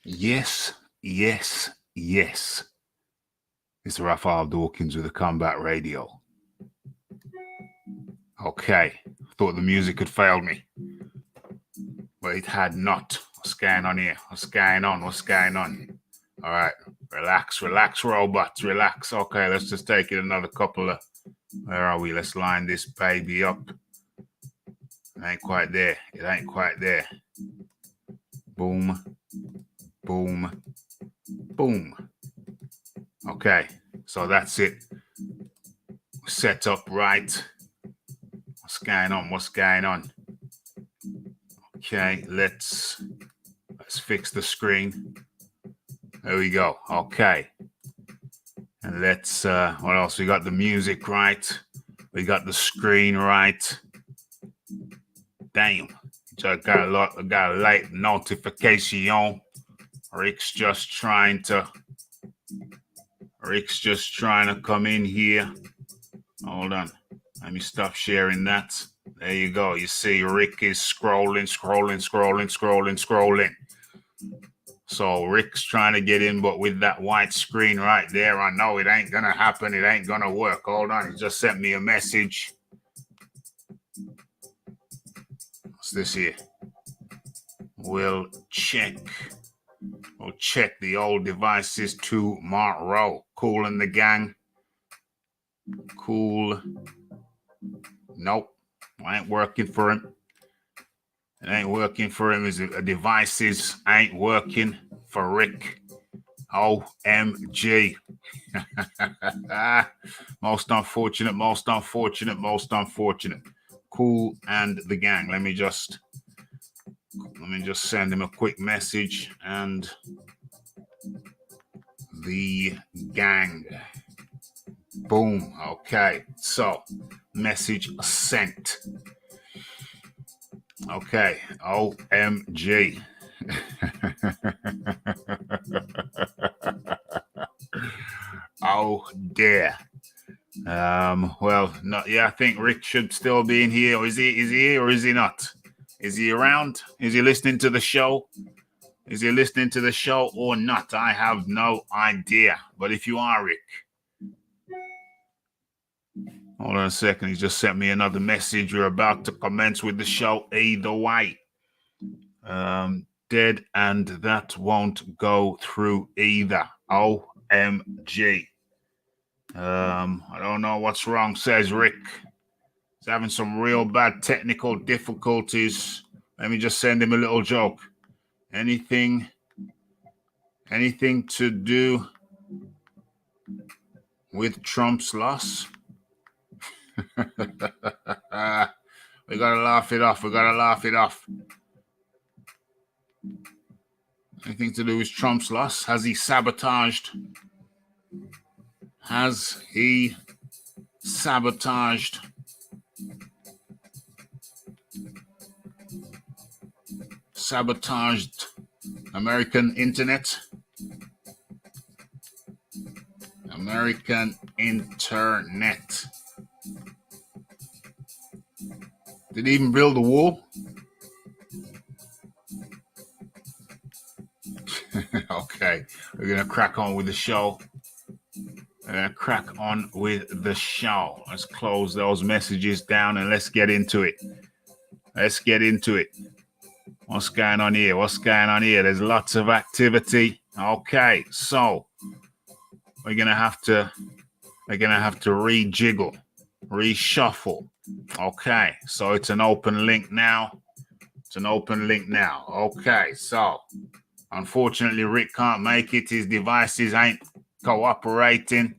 Yes, yes, yes. It's Raphael Dawkins with the Combat Radio. Okay, thought the music had failed me, but it had not. What's going on here? What's going on? What's going on? All right, relax, relax, robots, relax. Okay, let's just take it another couple of. Where are we? Let's line this baby up. It ain't quite there. It ain't quite there. Boom, boom, boom. Okay, so that's it. Set up right. What's going on? What's going on? Okay, let's fix the screen. There we go. Okay. And let's what else? We got the music right. We got the screen right. Damn. So I got a late notification. Rick's just trying to come in here. Hold on. Let me stop sharing that. There you go. You see Rick is scrolling. So Rick's trying to get in, but with that white screen right there, I know it ain't going to happen. It ain't going to work. Hold on. He just sent me a message. What's this here? We'll check the old devices tomorrow. Cool and the gang. Cool. Nope. Ain't working for him. It ain't working for him. His devices ain't working for Rick. OMG. Most unfortunate. Cool and the gang. Let me just send him a quick message and the gang. Boom. Okay. So, message sent. Okay. OMG. Oh dear. Well, no, yeah, I think Rick should still be in here. Is he here or is he not? Is he around? Is he listening to the show? Is he listening to the show or not? I have no idea. But if you are, Rick, hold on a second. He just sent me another message. You're about to commence with the show either way. Dead, and that won't go through either. OMG. I don't know what's wrong, says Rick. He's having some real bad technical difficulties. Let me just send him a little joke. Anything to do with Trump's loss? We gotta laugh it off. Anything to do with Trump's loss? Has he sabotaged American internet? Did he even build a wall? Okay, we're going to crack on with the show. Let's close those messages down and let's get into it. What's going on here? There's lots of activity. Okay, so we're going to have to rejiggle, reshuffle. Okay, so it's an open link now. Okay, so unfortunately, Rick can't make it. His devices ain't cooperating.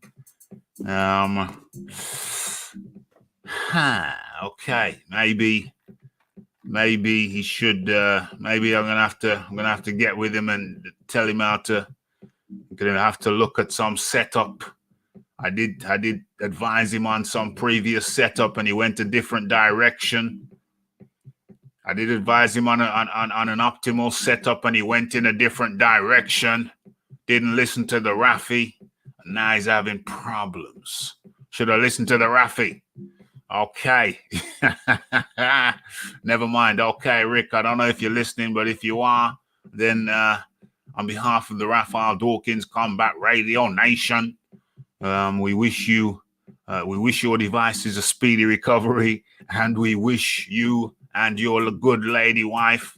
Okay, maybe he should. Maybe I'm gonna have to get with him and tell him how to. I'm gonna have to look at some setup. I did advise him on some previous setup, and he went a different direction. I did advise him on an optimal setup, and he went in a different direction. Didn't listen to the Rafi, and now he's having problems. Should I listen to the Rafi? Okay. Never mind. Okay, Rick, I don't know if you're listening, but if you are, then on behalf of the Raphael Dawkins Combat Radio Nation, we wish you your devices a speedy recovery, and we wish you and your good lady wife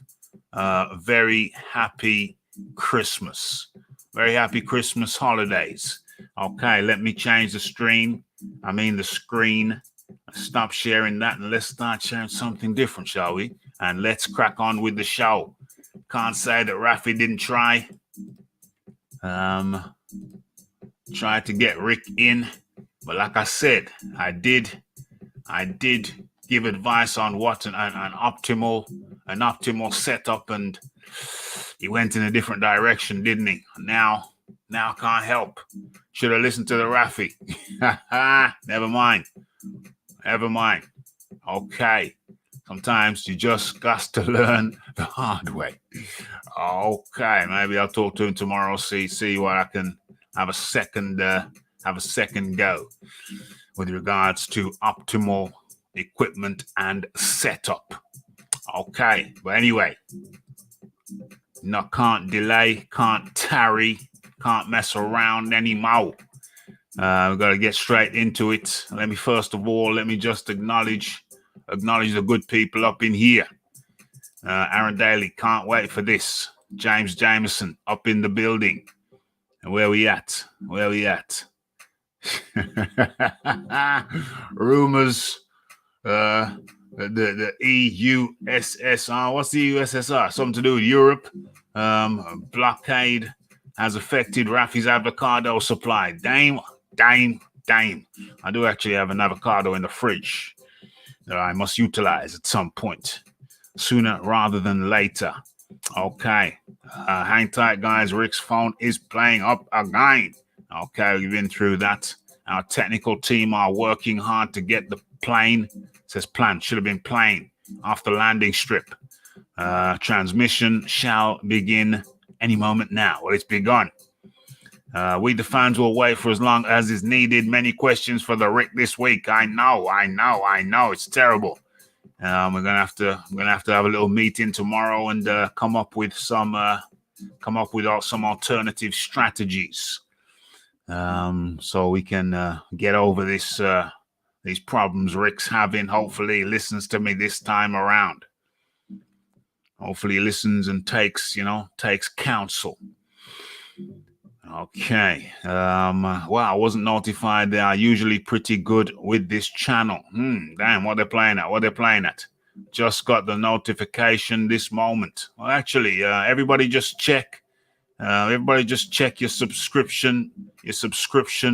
very happy Christmas. Very happy Christmas holidays. Okay, let me change the screen. Stop sharing that and let's start sharing something different, shall we? And let's crack on with the show. Can't say that Rafi didn't try. Tried to get Rick in, but like I said, I did give advice on what an optimal setup, and he went in a different direction, didn't he? Now can't help. Should have listened to the Rafi. Never mind. Okay. Sometimes you just got to learn the hard way. Okay, maybe I'll talk to him tomorrow. See what I can have a second go with regards to optimal equipment and setup. Okay, but anyway, can't delay, can't tarry, can't mess around anymore. We've got to get straight into it. Let me just acknowledge the good people up in here. Aaron Daly, can't wait for this. James Jameson up in the building. And where we at? Rumors. The EUSSR. What's the USSR? Something to do with Europe. Blockade has affected Rafi's avocado supply. Damn. I do actually have an avocado in the fridge that I must utilize at some point, sooner rather than later. Okay. Hang tight, guys. Rick's phone is playing up again. Okay, we've been through that. Our technical team are working hard to get the plane. It says plan, should have been plane, off the landing strip. Transmission shall begin any moment now. Well, it's begun. We, the fans, will wait for as long as is needed. Many questions for the Rick this week. I know. It's terrible. We're gonna have to have a little meeting tomorrow and come up with some alternative strategies, so we can get over these problems Rick's having. Hopefully, he listens to me this time around. Hopefully, he listens and takes counsel. Okay. Well, I wasn't notified. They are usually pretty good with this channel. Damn, what they're playing at. Just got the notification this moment. Well, actually, everybody just check your subscription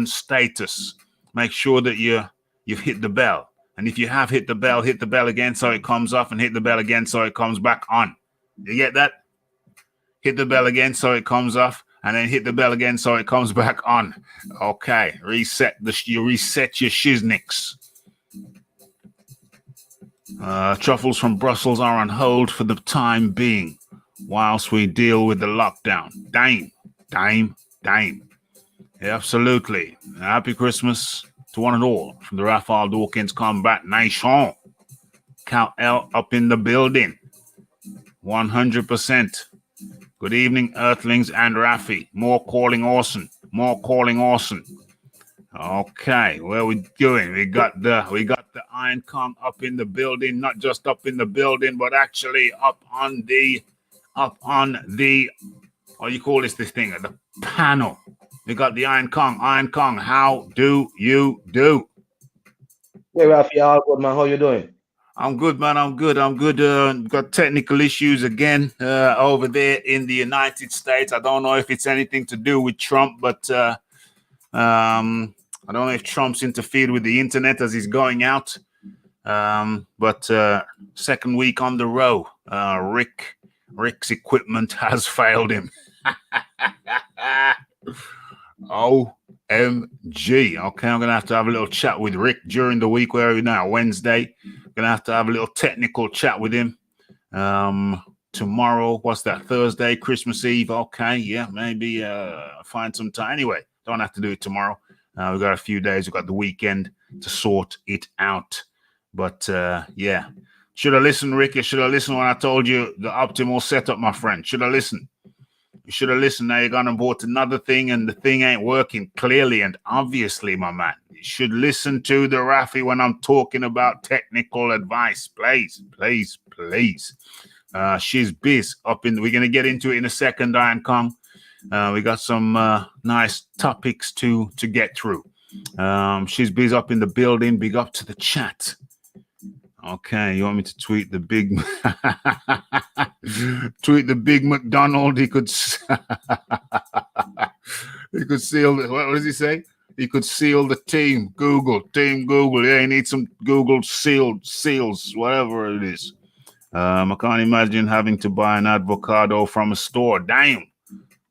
status. Make sure that you've hit the bell. And if you have hit the bell again so it comes off, and hit the bell again so it comes back on. You get that? Hit the bell again so it comes off, and then hit the bell again so it comes back on. Okay, reset your shiznicks. Truffles from Brussels are on hold for the time being whilst we deal with the lockdown. Dame. Yeah, absolutely. Happy Christmas to one and all from the Raphael Dawkins Combat Nation. Cal L up in the building. 100%. Good evening, Earthlings and Rafi. More calling awesome. Okay, where we doing? We got the Iron Kong up in the building, not just up in the building, but actually up on the what do you call this thing? The panel. We got the Iron Kong. How do you do? Hey Rafi, all good, man. How you doing? I'm good, man. I'm good. Got technical issues again over there in the United States. I don't know if it's anything to do with Trump, but I don't know if Trump's interfered with the internet as he's going out. But second week on the row, Rick's equipment has failed him. OMG. Okay, I'm gonna have to have a little chat with Rick during the week. Where are we now? Wednesday. Gonna have to have a little technical chat with him. Tomorrow, what's that? Thursday, Christmas Eve. Okay, yeah, maybe find some time. Anyway, don't have to do it tomorrow. We've got a few days. We've got the weekend to sort it out. But yeah, should have listened, Rick. You should have listened when I told you the optimal setup, my friend. Should have listened. You should have listened. Now you're gone and bought another thing, and the thing ain't working clearly and obviously, my man. You should listen to the Rafi when I'm talking about technical advice. Please, please, please. She's biz up in. We're gonna get into it in a second, Iron Kong. We got some nice topics to get through. She's biz up in the building. Big up to the chat. Okay, you want me to tweet the big McDonald? He could he could seal the, what does he say? He could seal the team Google. Yeah, he needs some Google seals, whatever it is. I can't imagine having to buy an avocado from a store. Damn.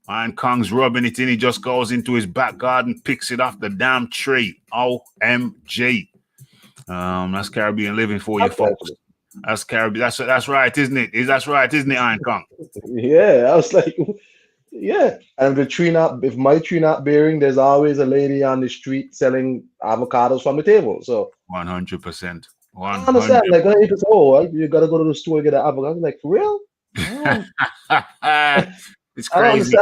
Iron Kong's rubbing it in. He just goes into his back garden, picks it off the damn tree. OMG. That's Caribbean living for you, folks. That's Caribbean. That's right, isn't it? That's right, isn't it, Iron Kong? Yeah, I was like, yeah. And if my tree not bearing, there's always a lady on the street selling avocados from the table. So 100%. I understand. Like, if it's you gotta go to the store and get an avocado. I'm like, for real? It's crazy.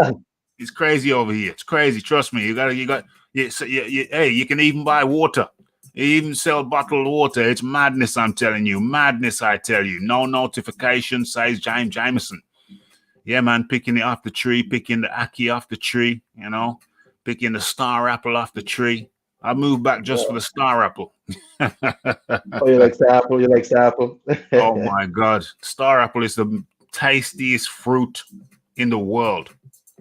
It's crazy over here. It's crazy. Trust me. Hey, you can even buy water. You even sell bottled water. It's madness, I'm telling you. Madness, I tell you. No notification, says James Jameson. Yeah, man, picking it off the tree, picking the ackee off the tree, you know, picking the star apple off the tree. I moved back just for the star apple. Oh, you like the apple? You like the apple? Oh, my God. Star apple is the tastiest fruit in the world.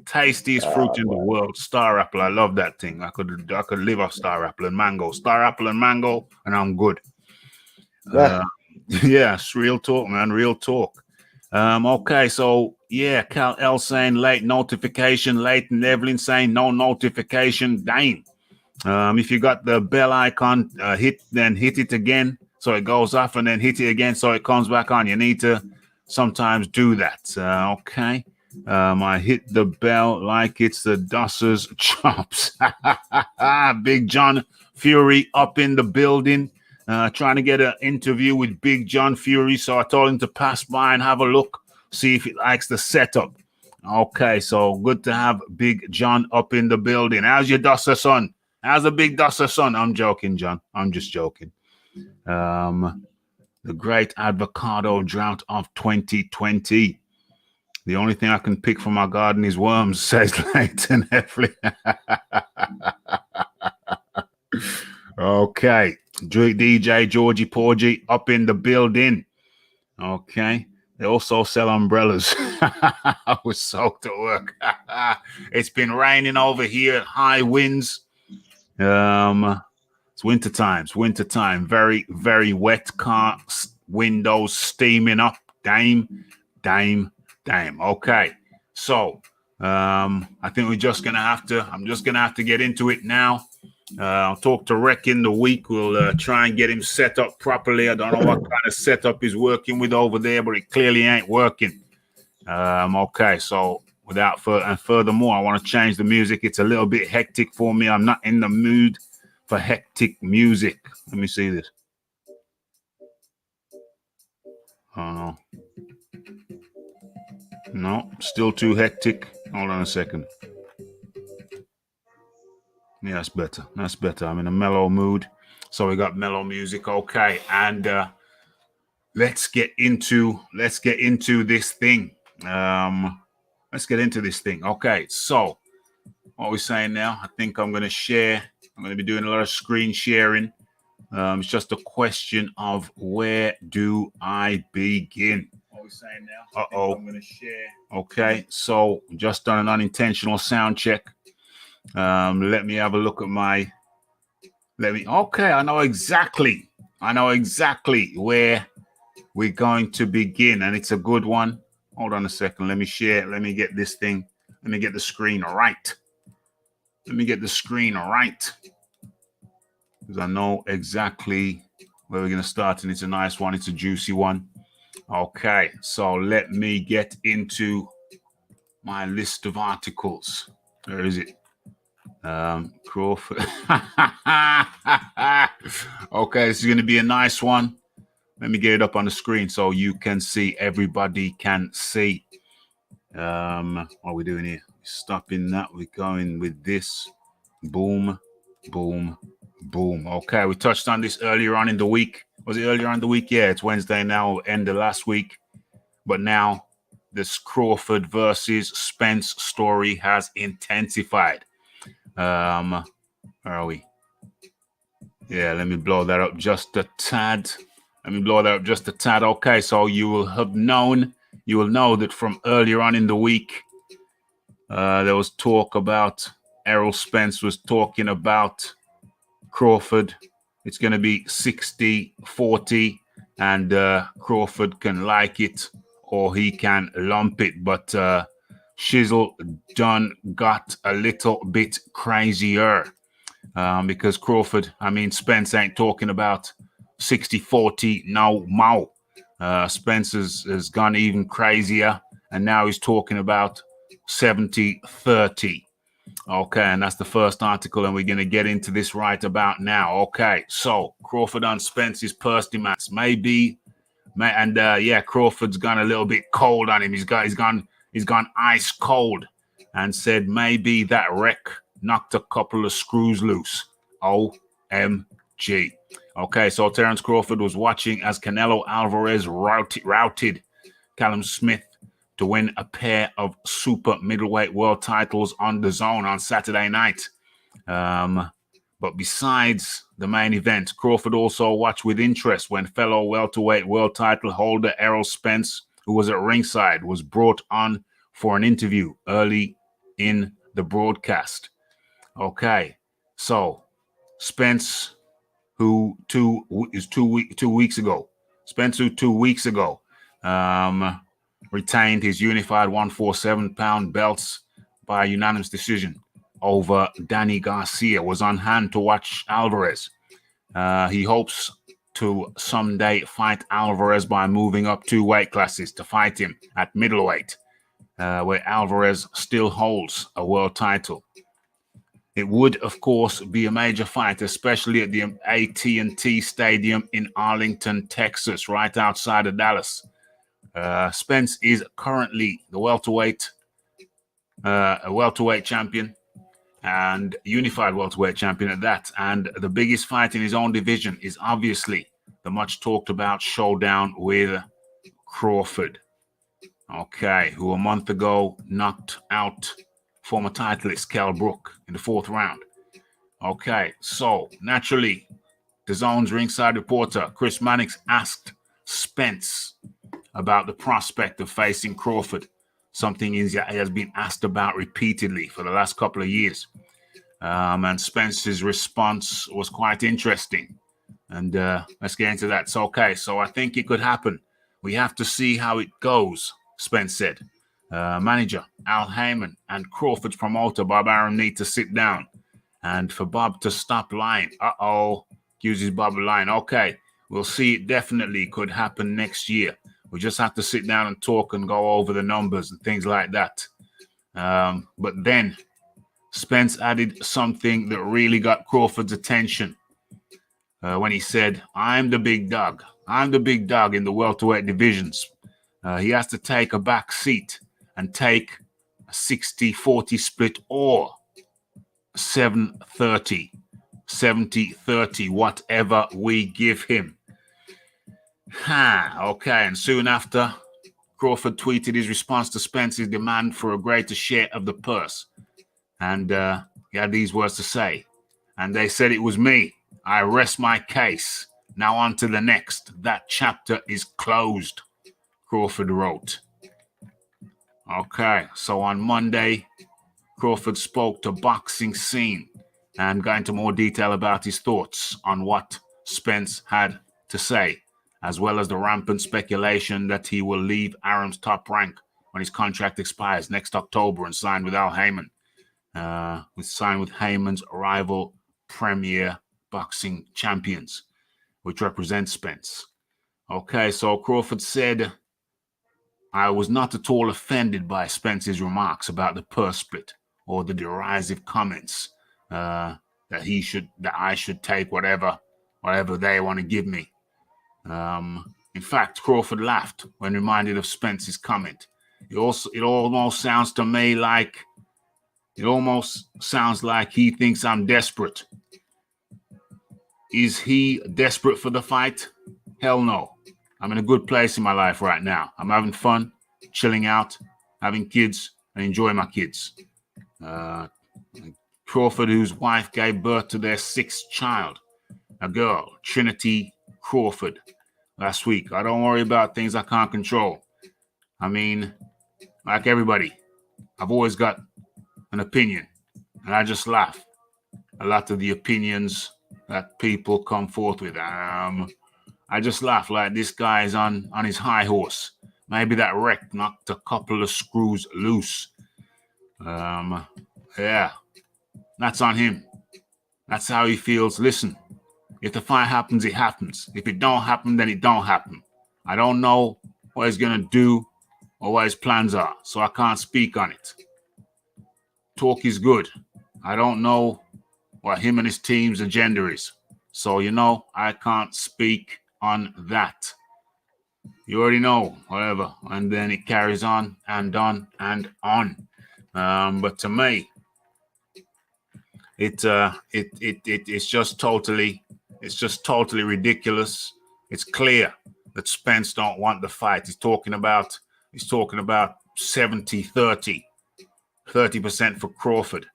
Tastiest fruit in the world. Star apple. I love that thing. I could live off star apple and mango. Star apple and mango, and I'm good. Yeah, it's real talk, man. Real talk. Okay, so yeah, Cal L saying late notification, late and Evelyn saying no notification. Damn. If you got the bell icon, hit it again so it goes off, and then hit it again so it comes back on. You need to sometimes do that. Okay. I hit the bell like it's the Dusser's chops. Big John Fury up in the building, trying to get an interview with Big John Fury. So I told him to pass by and have a look, see if he likes the setup. Okay, so good to have Big John up in the building. How's your Dusser son? How's the big Dusser son? I'm joking, John. I'm just joking. The great avocado drought of 2020. The only thing I can pick from my garden is worms, says Leighton Heffley. Okay. DJ Georgie Porgy up in the building. Okay. They also sell umbrellas. I was soaked at work. It's been raining over here, high winds. It's wintertime. Very, very wet. Car windows steaming up. Damn. Okay, so I think I'm just gonna have to get into it now. I'll talk to Rec in the week. We'll try and get him set up properly. I don't know what kind of setup he's working with over there, but it clearly ain't working. Okay, so furthermore, I want to change the music. It's a little bit hectic for me. I'm not in the mood for hectic music. Let me see this. Oh no. No, still too hectic. Hold on a second. Yeah, that's better. I'm in a mellow mood. So we got mellow music. Okay. And let's get into this thing. Okay. So what we're saying now, I think I'm going to share. I'm going to be doing a lot of screen sharing. It's just a question of where do I begin? Saying now. I'm going to share. Okay, so just done an unintentional sound check. Let me have a look at okay, I know exactly where we're going to begin, and it's a good one. Hold on a second. Let me share. Let me get this thing. Let me get the screen right. Because I know exactly where we're going to start, and it's a nice one. It's a juicy one. Okay, so let me get into my list of articles. Where is it? Crawford. Okay, this is going to be a nice one. Let me get it up on the screen so you can see. Everybody can see. What are we doing here? Stopping that. We're going with this. Boom, boom, boom. Okay, we touched on this earlier on in the week. Was it earlier on in the week? Yeah, it's Wednesday now, end of last week. But now this Crawford versus Spence story has intensified. Where are we? Yeah, let me blow that up just a tad. Okay, so you will know that from earlier on in the week, there was talk about Errol Spence was talking about Crawford. It's going to be 60-40, and Crawford can like it or he can lump it. But Shizzle done got a little bit crazier because Spence ain't talking about 60-40 no more. Spence has gone even crazier, and now he's talking about 70-30. Okay, and that's the first article, and we're going to get into this right about now. Okay, so Crawford on Spence's purse demands. Crawford's gone a little bit cold on him. He's gone ice cold, and said maybe that wreck knocked a couple of screws loose. OMG. Okay, so Terence Crawford was watching as Canelo Alvarez routed Callum Smith to win a pair of super middleweight world titles on the Zone on Saturday night. But besides the main event, Crawford also watched with interest when fellow welterweight world title holder Errol Spence, who was at ringside, was brought on for an interview early in the broadcast. Okay, so Spence, who two weeks ago, retained his unified 147-pound belts by unanimous decision over Danny Garcia, was on hand to watch Alvarez. He hopes to someday fight Alvarez by moving up 2 weight classes to fight him at middleweight, where Alvarez still holds a world title. It would, of course, be a major fight, especially at the AT&T Stadium in Arlington, Texas, right outside of Dallas. Spence is currently the welterweight champion and unified welterweight champion at that. And the biggest fight in his own division is obviously the much talked about showdown with Crawford. Okay, who a month ago knocked out former titleist Kell Brook in the 4th round. Okay, so naturally, the Zone's ringside reporter Chris Mannix asked Spence about the prospect of facing Crawford, something he has been asked about repeatedly for the last couple of years. And Spence's response was quite interesting. And let's get into that. So, okay, so I think it could happen. We have to see how it goes, Spence said. Manager Al Heyman and Crawford's promoter Bob Arum need to sit down, and for Bob to stop lying. Accuses Bob of lying. Okay, we'll see. It definitely could happen next year. We just have to sit down and talk and go over the numbers and things like that. But then Spence added something that really got Crawford's attention when he said, I'm the big dog. I'm the big dog in the welterweight divisions. He has to take a back seat and take a 60-40 split or 70-30, whatever we give him. Okay, and soon after, Crawford tweeted his response to Spence's demand for a greater share of the purse. And he had these words to say. And they said it was me. I rest my case. Now on to the next. That chapter is closed, Crawford wrote. Okay, so on Monday, Crawford spoke to Boxing Scene and got into more detail about his thoughts on what Spence had to say, as well as the rampant speculation that he will leave Arum's top rank when his contract expires next October and sign with Al Heyman. Signed with Heyman's rival Premier Boxing Champions, which represents Spence. Okay, so Crawford said, I was not at all offended by Spence's remarks about the purse split or the derisive comments that I should take whatever they want to give me. In fact, Crawford laughed when reminded of Spence's comment it almost sounds to me like he thinks I'm desperate. Is he desperate for the fight? Hell no. I'm in a good place in my life right now. I'm having fun, chilling out, having kids, and enjoying my kids. Crawford, whose wife gave birth to their sixth child, a girl, Trinity Crawford, last week. I don't worry about things I can't control. I mean, like everybody, I've always got an opinion, and I just laugh. A lot of the opinions that people come forth with, I just laugh like this guy is on his high horse. Maybe that wreck knocked a couple of screws loose. Yeah, that's on him. That's how he feels. Listen, if the fight happens, it happens. If it don't happen, then it don't happen. I don't know what he's going to do or what his plans are, so I can't speak on it. Talk is good. I don't know what him and his team's agenda is. So, I can't speak on that. You already know, whatever. And then it carries on and on and on. But to me, it's just totally ridiculous. It's clear that Spence don't want the fight. He's talking about 70-30, 30% for Crawford.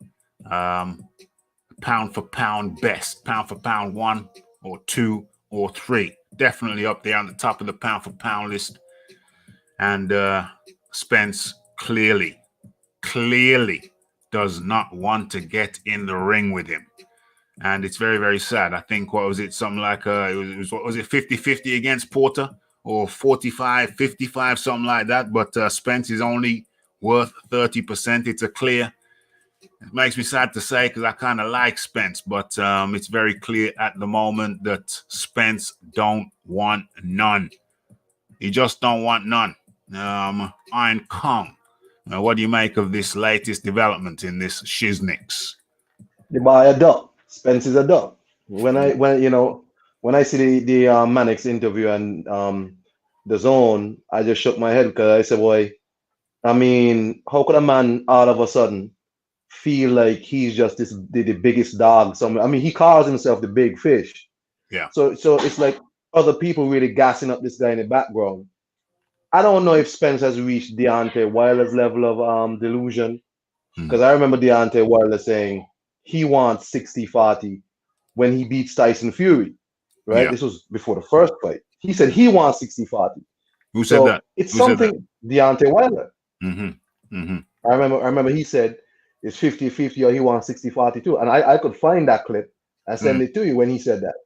Pound for pound best, pound for pound 1 or 2 or 3, definitely up there on the top of the pound for pound list. And Spence clearly does not want to get in the ring with him, and it's very, very sad. I think what was it, something like it was 50-50 against Porter, or 45-55, something like that. But Spence is only worth 30%. It's a clear. It makes me sad to say because I kind of like Spence, but it's very clear at the moment that Spence don't want none. He just don't want none. Iron Kong, what do you make of this latest development in this shiznix? The boy a duck. Spence is a duck. When I see the Mannix interview and the zone, I just shook my head because I said, boy, I mean, how could a man all of a sudden feel like he's just the biggest dog somewhere? I mean, he calls himself the big fish. Yeah. So it's like other people really gassing up this guy in the background. I don't know if Spence has reached Deontay Wilder's level of delusion, because I remember Deontay Wilder saying he wants 60-40 when he beats Tyson Fury, right? Yeah. This was before the first fight. He said he wants 60-40. Who said that? It's something Deontay Wilder. Mm-hmm. Mm-hmm. I remember he said it's 50-50 or he wants 60-40 too. And I could find that clip and send it to you when he said that,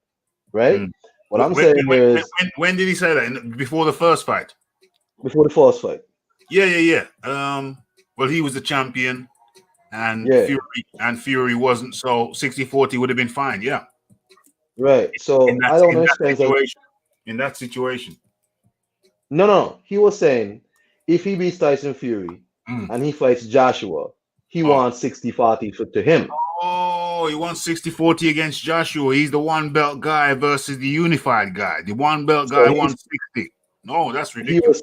right? What I'm saying is... When did he say that? Before the first fight? Before the first fight. Yeah. Well, he was the champion, and Fury wasn't, so 60-40 would have been fine. Yeah. Right. So I don't understand in that situation. No. He was saying if he beats Tyson Fury and he fights Joshua, he wants 60-40 to him. Oh, he wants 60-40 against Joshua. He's the one belt guy versus the unified guy. The one belt guy wants 60. No, that's ridiculous.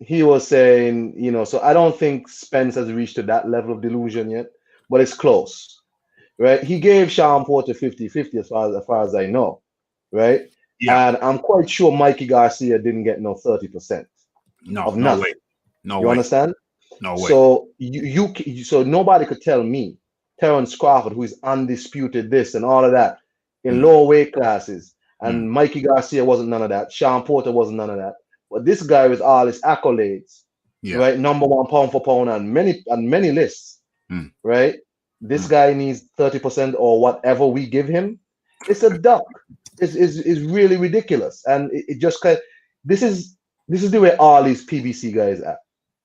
He was saying, so I don't think Spence has reached to that level of delusion yet, but it's close, right? He gave Sean Porter 50-50 as far as I know, right? Yeah. And I'm quite sure Mikey Garcia didn't get no 30%. No way. You understand? No way. So so nobody could tell me, Terrence Crawford, who is undisputed this and all of that in lower weight classes, and Mikey Garcia wasn't none of that. Sean Porter wasn't none of that. But this guy with all his accolades, right? Number one pound for pound on many lists, right? This guy needs 30% or whatever we give him. It's a duck. It's really ridiculous, and it just kind of, this is the way all these PBC guys are.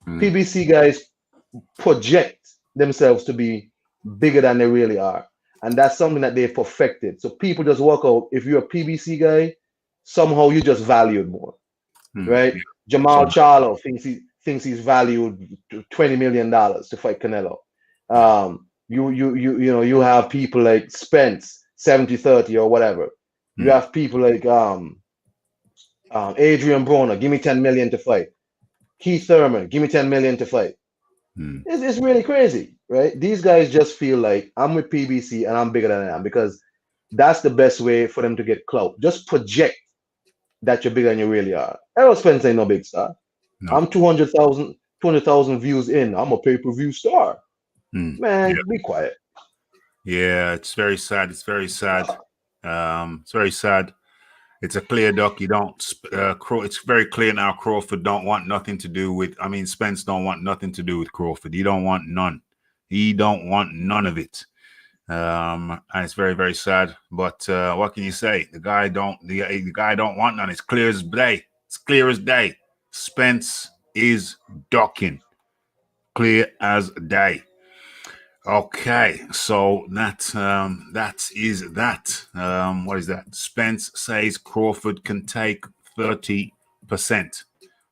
PBC guys project themselves to be bigger than they really are, and that's something that they've perfected. So people just work out, if you're a PBC guy, somehow you just valued more. Right? Jamal Charlo thinks he's valued $20 million to fight Canelo. You have people like Spence 70-30 or whatever. You have people like Adrian Broner, give me $10 million to fight. Keith Thurman, give me 10 million to fight. It's really crazy, right? These guys just feel like I'm with PBC and I'm bigger than I am because that's the best way for them to get clout. Just project that you're bigger than you really are. Errol Spence ain't no big star. No. I'm 200,000 views in. I'm a pay-per-view star. Man, be quiet. Yeah, it's very sad. It's very sad. It's very sad. It's a clear duck. You don't. It's very clear now. Crawford don't want nothing to do with. I mean, Spence don't want nothing to do with Crawford. He don't want none. He don't want none of it. And it's very, very sad. But what can you say? The guy don't. The guy don't want none. It's clear as day. It's clear as day. Spence is ducking. Clear as day. Okay, so that is that. What is that? Spence says Crawford can take 30%.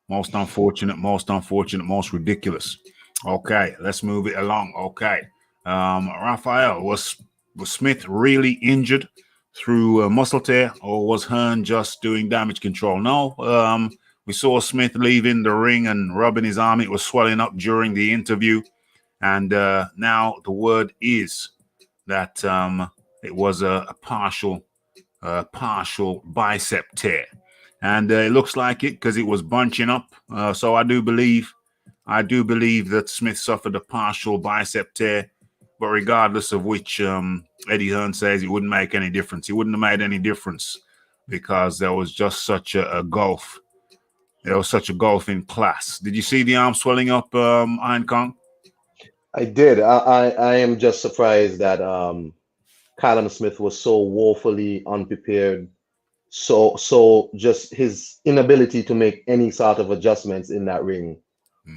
Most unfortunate, most ridiculous. Okay, let's move it along. Okay, Raphael, was Smith really injured through a muscle tear, or was Hearn just doing damage control? No, we saw Smith leaving the ring and rubbing his arm. It was swelling up during the interview. And now the word is that it was a partial bicep tear, and it looks like it because it was bunching up. So I do believe that Smith suffered a partial bicep tear. But regardless of which, Eddie Hearn says it wouldn't make any difference. It wouldn't have made any difference because there was just such a gulf. There was such a gulf in class. Did you see the arm swelling up, Iron Kong? I did. I am just surprised that Callum Smith was so woefully unprepared. So just his inability to make any sort of adjustments in that ring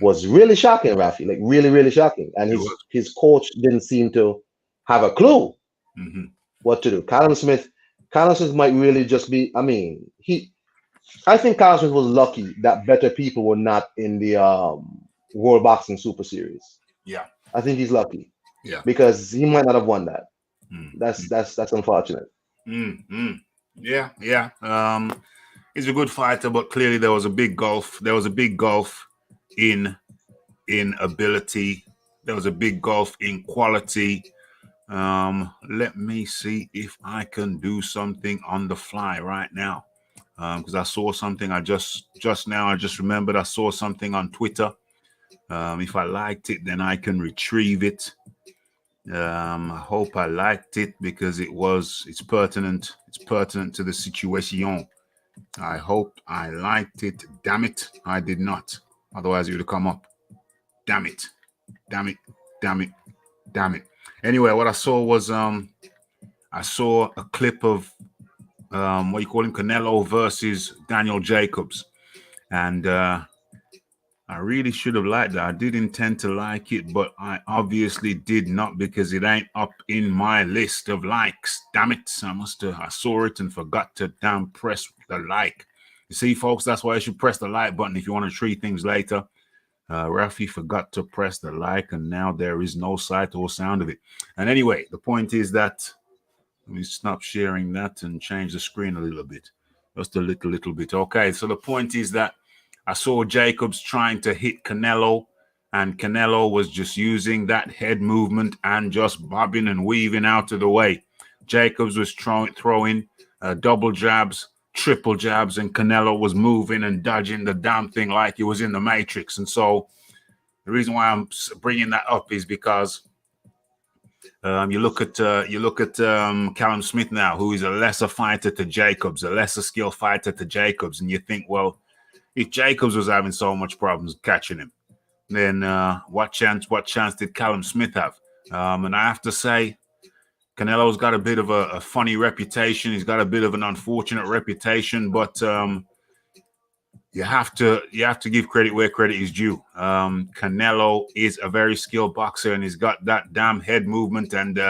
was really shocking, Rafi. Like really, really shocking. And his coach didn't seem to have a clue what to do. Callum Smith might really just be. I mean, I think Callum Smith was lucky that better people were not in the World Boxing Super Series. Yeah. I think he's lucky. Yeah. Because he might not have won that. That's unfortunate. Yeah. He's a good fighter, but clearly there was a big gulf. There was a big gulf in ability. There was a big gulf in quality. Let me see if I can do something on the fly right now. Because I saw something. I just remembered I saw something on Twitter. If I liked it, then I can retrieve it. I hope I liked it because it's pertinent. It's pertinent to the situation. I hope I liked it. Damn it, I did not. Otherwise, it would have come up. Damn it. Anyway, what I saw was I saw a clip of what you call him, Canelo versus Daniel Jacobs, and I really should have liked that. I did intend to like it, but I obviously did not because it ain't up in my list of likes. Damn it. I saw it and forgot to damn press the like. You see, folks, that's why you should press the like button if you want to treat things later. Rafi forgot to press the like, and now there is no sight or sound of it. And anyway, the point is that, let me stop sharing that and change the screen a little bit. Just a little bit. Okay, so the point is that I saw Jacobs trying to hit Canelo, and Canelo was just using that head movement and just bobbing and weaving out of the way. Jacobs was throwing double jabs, triple jabs, and Canelo was moving and dodging the damn thing like he was in the Matrix. And so the reason why I'm bringing that up is because you look at Callum Smith now, who is a lesser fighter to Jacobs, a lesser skilled fighter to Jacobs, and you think, well, if Jacobs was having so much problems catching him, then what chance did Callum Smith have? And I have to say, Canelo's got a bit of a funny reputation. He's got a bit of an unfortunate reputation, but you have to give credit where credit is due. Canelo is a very skilled boxer, and he's got that damn head movement, and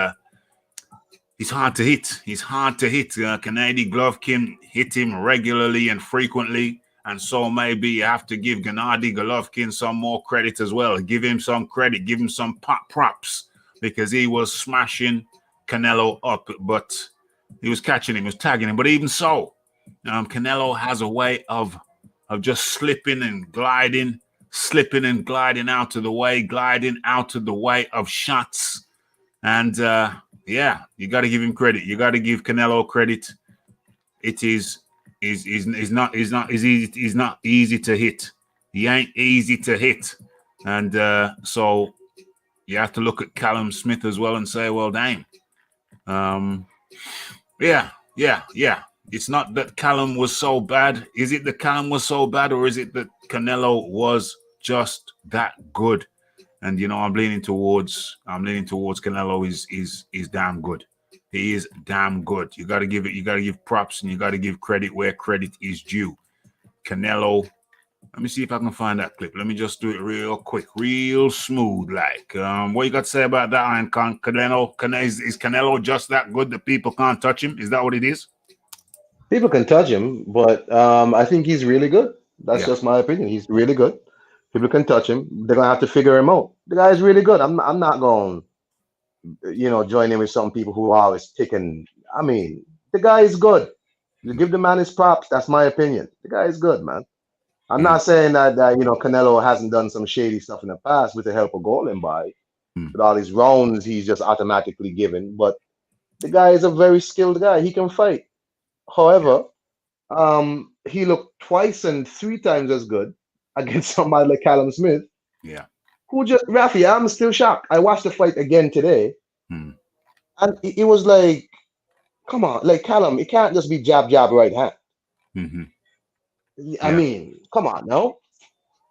he's hard to hit. Gennady Golovkin hit him regularly and frequently. And so maybe you have to give Gennady Golovkin some more credit as well. Give him some credit. Give him some props because he was smashing Canelo up, but he was catching him, he was tagging him. But even so, Canelo has a way of just slipping and gliding slipping and gliding out of the way of shots. And yeah, you got to give him credit. You got to give Canelo credit. It is not easy to hit. He ain't easy to hit. And so you have to look at Callum Smith as well and say, well, damn. Yeah. It's not that Callum was so bad. Is it that Callum was so bad, or is it that Canelo was just that good? And you know, I'm leaning towards Canelo is damn good. He is damn good. You gotta give props, and you gotta give credit where credit is due. Canelo. Let me see if I can find that clip. Let me just do it real quick, real smooth. Like, what you got to say about that, Iron Kong? Canelo, is Canelo just that good that people can't touch him? Is that what it is? People can touch him, but I think he's really good. That's just my opinion. He's really good. People can touch him. They're gonna have to figure him out. The guy is really good. I'm not going, join in with some people who are always picking. I mean, the guy is good. You give the man his props. That's my opinion. The guy is good, man. I'm not saying that Canelo hasn't done some shady stuff in the past with the help of Golden Boy. With all these rounds he's just automatically given, but the guy is a very skilled guy. He can fight. However, he looked twice and 3 times as good against somebody like Callum Smith. Yeah. Who just Rafi, I'm still shocked. I watched the fight again today. And it was like, come on, like Callum, it can't just be jab, right hand. I mean, come on now.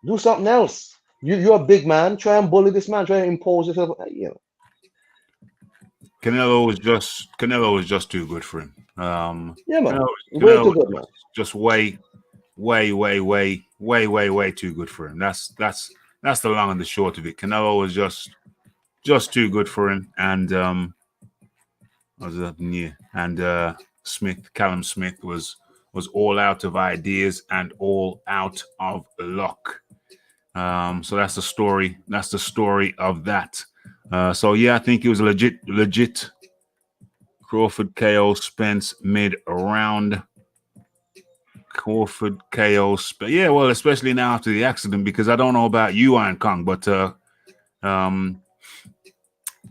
Do something else. You're a big man. Try and bully this man. Try and impose yourself. Canelo was just too good for him. Yeah, man. Canelo way too good, man. Just way too good for him. That's the long and the short of it. Canelo was just too good for him. And Callum Smith was all out of ideas and all out of luck. So that's the story. That's the story of that. So yeah, I think it was a legit Crawford KO Spence mid-round. Crawford KO Spence. Yeah, well, especially now after the accident, because I don't know about you, Iron Kong, but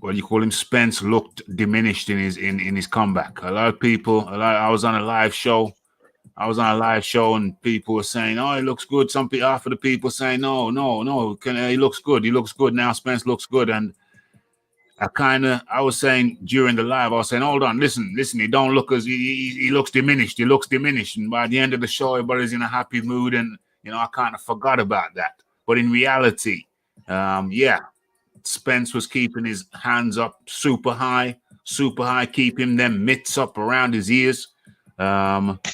what do you call him? Spence looked diminished in his comeback. A lot of people. I was on a live show. And people were saying, "Oh, he looks good." Some people, half of the people saying, "No, he looks good. He looks good now. Spence looks good." And I was saying during the live, I was saying, "Hold on, listen. He don't look as he looks diminished. He looks diminished." And by the end of the show, everybody's in a happy mood, and I kind of forgot about that. But in reality, Spence was keeping his hands up super high, keeping them mitts up around his ears.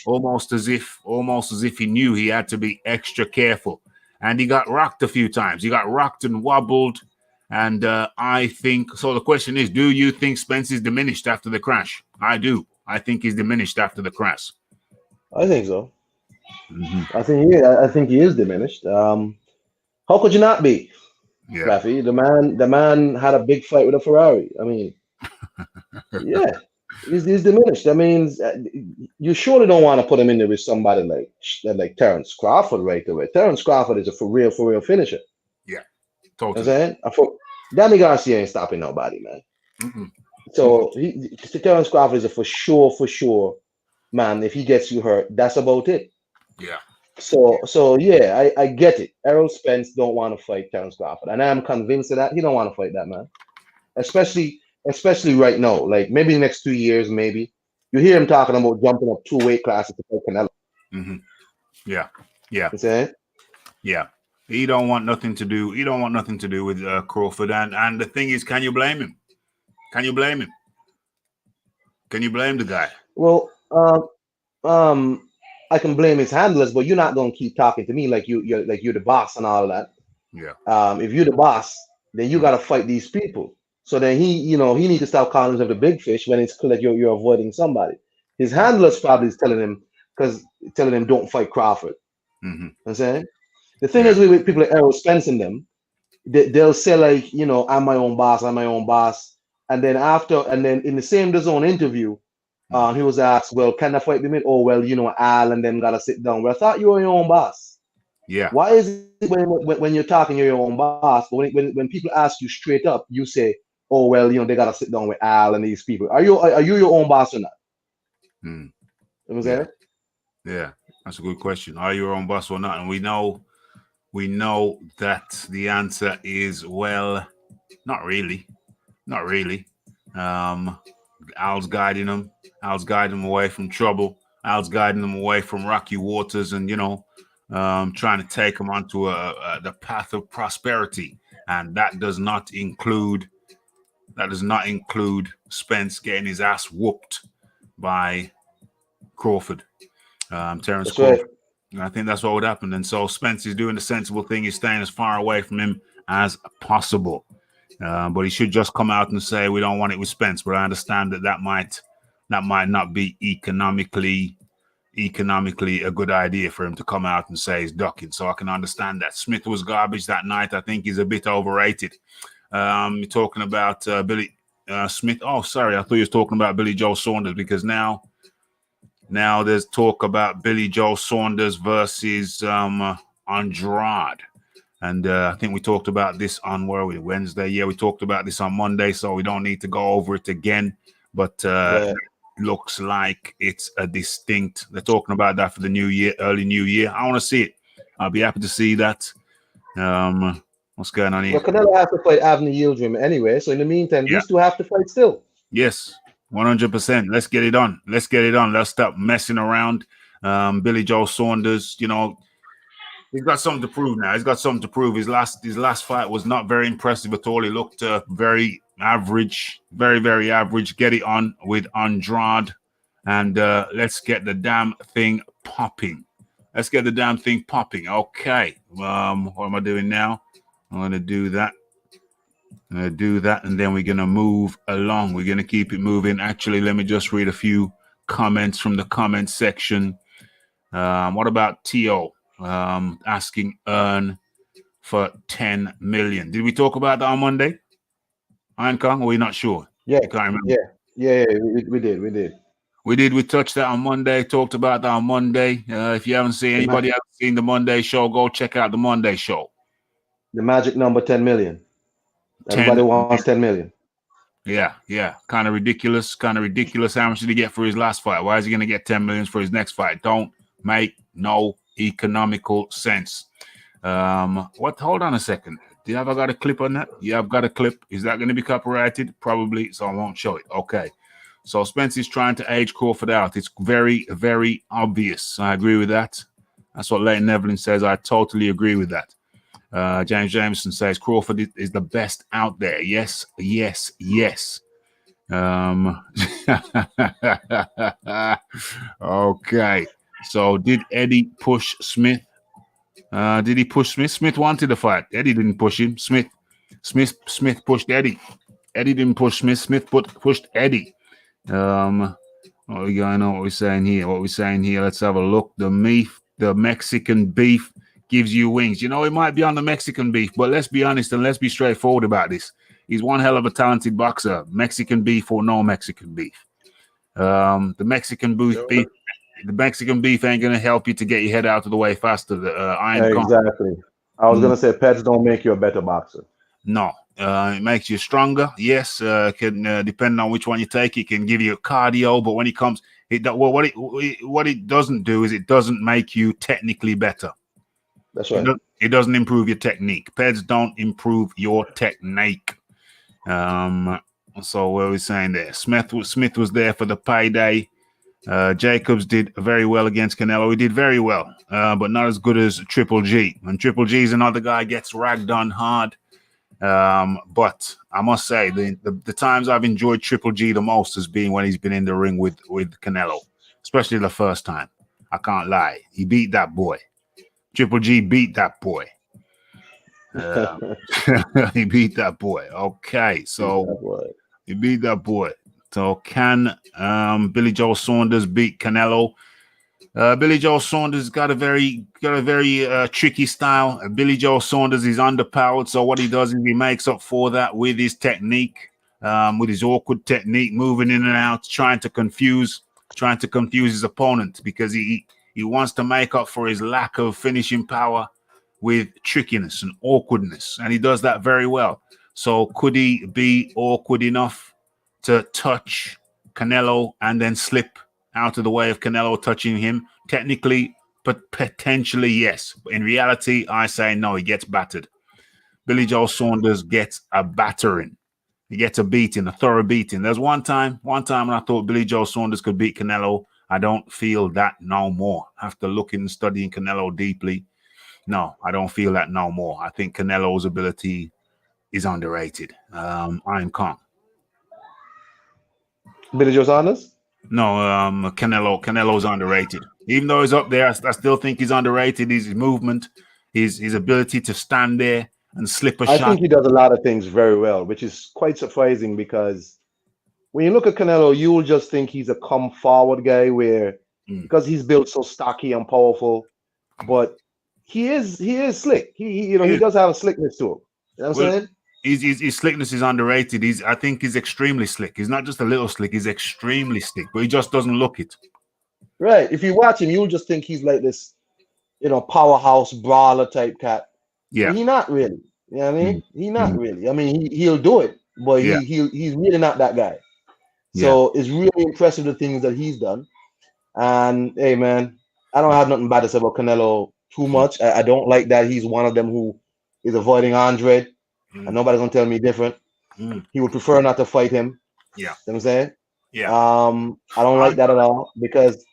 Almost as if he knew he had to be extra careful, and he got rocked a few times. He got rocked and wobbled, and I think so. The question is, do you think Spence is diminished after the crash? I do. I think he's diminished after the crash. I think so. I think he is diminished. How could you not be? Yeah, Rafi, the man had a big fight with a Ferrari. I mean, yeah. He's diminished. I mean, you surely don't want to put him in there with somebody like Terence Crawford right away. Terence Crawford is a for real finisher. Yeah, totally. You know what I'm saying? Danny Garcia ain't stopping nobody, man. So Terence Crawford is a for sure, man. If he gets you hurt, that's about it. Yeah. So yeah, I get it. Errol Spence don't want to fight Terence Crawford, and I am convinced of that. He don't want to fight that man, especially right now. Like maybe the next 2 years, maybe you hear him talking about jumping up 2 weight classes to fight Canelo. Yeah. You saying? Yeah. He don't want nothing to do. He don't want nothing to do with Crawford. And the thing is, can you blame him? Can you blame the guy? Well, I can blame his handlers, but you're not gonna keep talking to me like you're the boss and all that. Yeah. If you're the boss, then you gotta fight these people. So then he needs to stop calling himself the big fish when it's clear you're avoiding somebody. His handlers probably is telling him don't fight Crawford. You know what I'm saying? The thing is with people like Errol Spence and them, they'll say like, I'm my own boss. And then in the same DAZN interview, he was asked, well, can the fight be made? Oh, well, Al and them gotta sit down. Well, I thought you were your own boss. Yeah. Why is when you're talking, you're your own boss. But when people ask you straight up, you say, "Oh well, they gotta sit down with Al and these people." Are you your own boss or not? Hmm. You know what I'm Yeah, saying? yeah, that's a good question. Are you your own boss or not? And we know that the answer is well, not really, not really. Um, Al's guiding them. Al's guiding them away from trouble. Al's guiding them away from rocky waters, and trying to take them onto the path of prosperity. And that does not include Spence getting his ass whooped by Crawford, Terence That's right. Crawford. And I think that's what would happen. And so Spence is doing the sensible thing. He's staying as far away from him as possible. But he should just come out and say we don't want it with Spence. But I understand that might not be economically a good idea for him to come out and say he's ducking. So I can understand that. Smith was garbage that night. I think he's a bit overrated. You're talking about Billy Smith. Oh, sorry, I thought you was talking about Billy Joe Saunders, because now there's talk about Billy Joe Saunders versus Andrade. And I think we talked about this on Wednesday. Yeah, we talked about this on Monday, so we don't need to go over it again. But Yeah. looks like it's a distinct. They're talking about that for the new year, early new year. I want to see it. I'll be happy to see that. What's going on here? Well, Canelo has to fight Avni Yildirim anyway. So in the meantime, Yeah. these two have to fight still. Yes, 100%. Let's get it on. Let's stop messing around. Billy Joe Saunders, he's got something to prove now. He's got something to prove. His last fight was not very impressive at all. He looked very average, very, very average. Get it on with Andrade, and let's get the damn thing popping. Okay. What am I doing now? I'm going to do that. And then we're going to move along. We're going to keep it moving. Actually, let me just read a few comments from the comment section. What about T.O.? Asking Hearn for 10 million. Did we talk about that on Monday? Iron Kong, or we're not sure? Yeah. I can't remember. Yeah. We did. We touched that on Monday, talked about that on Monday. If you haven't seen, anybody hasn't seen the Monday show, go check out the Monday show. The magic number 10 million. Everybody wants 10 million. Yeah. Kind of ridiculous. How much did he get for his last fight? Why is he going to get 10 million for his next fight? Don't make no economical sense. Hold on a second. Have I got a clip on that? Yeah, I've got a clip. Is that going to be copyrighted? Probably, so I won't show it. Okay. So Spence is trying to age Crawford out. It's very, very obvious. I agree with that. That's what Leighton Evelyn says. I totally agree with that. James Jameson says Crawford is the best out there. Yes. Okay. So did Eddie push Smith? Did he push Smith? Smith wanted the fight. Eddie didn't push him. Smith pushed Eddie. Eddie didn't push Smith. Smith pushed Eddie. What we going on? What we're saying here? Let's have a look. The Mexican beef gives you wings. It might be on the Mexican beef, but let's be honest and let's be straightforward about this. He's one hell of a talented boxer. Mexican beef or no Mexican beef. The Mexican beef ain't going to help you to get your head out of the way faster. Exactly. I was going to say pets don't make you a better boxer. No. It makes you stronger. Yes. Can depending on which one you take, it can give you cardio. But when it comes, what it doesn't do is it doesn't make you technically better. That's right. It doesn't improve your technique. Peds don't improve your technique. So what are we saying there? Smith was there for the payday. Jacobs did very well against Canelo. He did very well, but not as good as Triple G. And Triple G is another guy gets ragged on hard. But I must say the times I've enjoyed Triple G the most has been when he's been in the ring with Canelo, especially the first time. I can't lie. He beat that boy. Triple G beat that boy. He beat that boy. Okay, so he beat that boy. So can Billy Joe Saunders beat Canelo? Billy Joe Saunders got a very tricky style. Billy Joe Saunders is underpowered, so what he does is he makes up for that with his technique, with his awkward technique, moving in and out, trying to confuse his opponent because he wants to make up for his lack of finishing power with trickiness and awkwardness, and he does that very well. So could he be awkward enough to touch Canelo and then slip out of the way of Canelo touching him? Technically, but potentially yes. But in reality, I say no, he gets battered. Billy Joe Saunders gets a battering. He gets a beating, a thorough beating. There's one time when I thought Billy Joe Saunders could beat Canelo. I don't feel that no more. After looking and studying Canelo deeply, no, I don't feel that no more. I think Canelo's ability is underrated. I'm calm. Billy Joe Saunders? No, Canelo's underrated. Even though he's up there, I still think he's underrated. His movement, his ability to stand there and slip a shot. I think he does a lot of things very well, which is quite surprising because when you look at Canelo, you'll just think he's a come forward guy because he's built so stocky and powerful, but he is slick. He does have a slickness to him. You know what I'm saying? His slickness is underrated. I think he's extremely slick. He's not just a little slick, he's extremely slick, but he just doesn't look it. Right. If you watch him, you'll just think he's like this, powerhouse brawler type cat. Yeah. But he's not really. You know what I mean? He's not really. I mean, he'll do it, but he's really not that guy. So it's really impressive the things that he's done. And hey, man, I don't have nothing bad to say about Canelo too much. I don't like that he's one of them who is avoiding Andre. And nobody's gonna tell me different. He would prefer not to fight him. Yeah. You know what I'm saying? Yeah. I don't like that at all because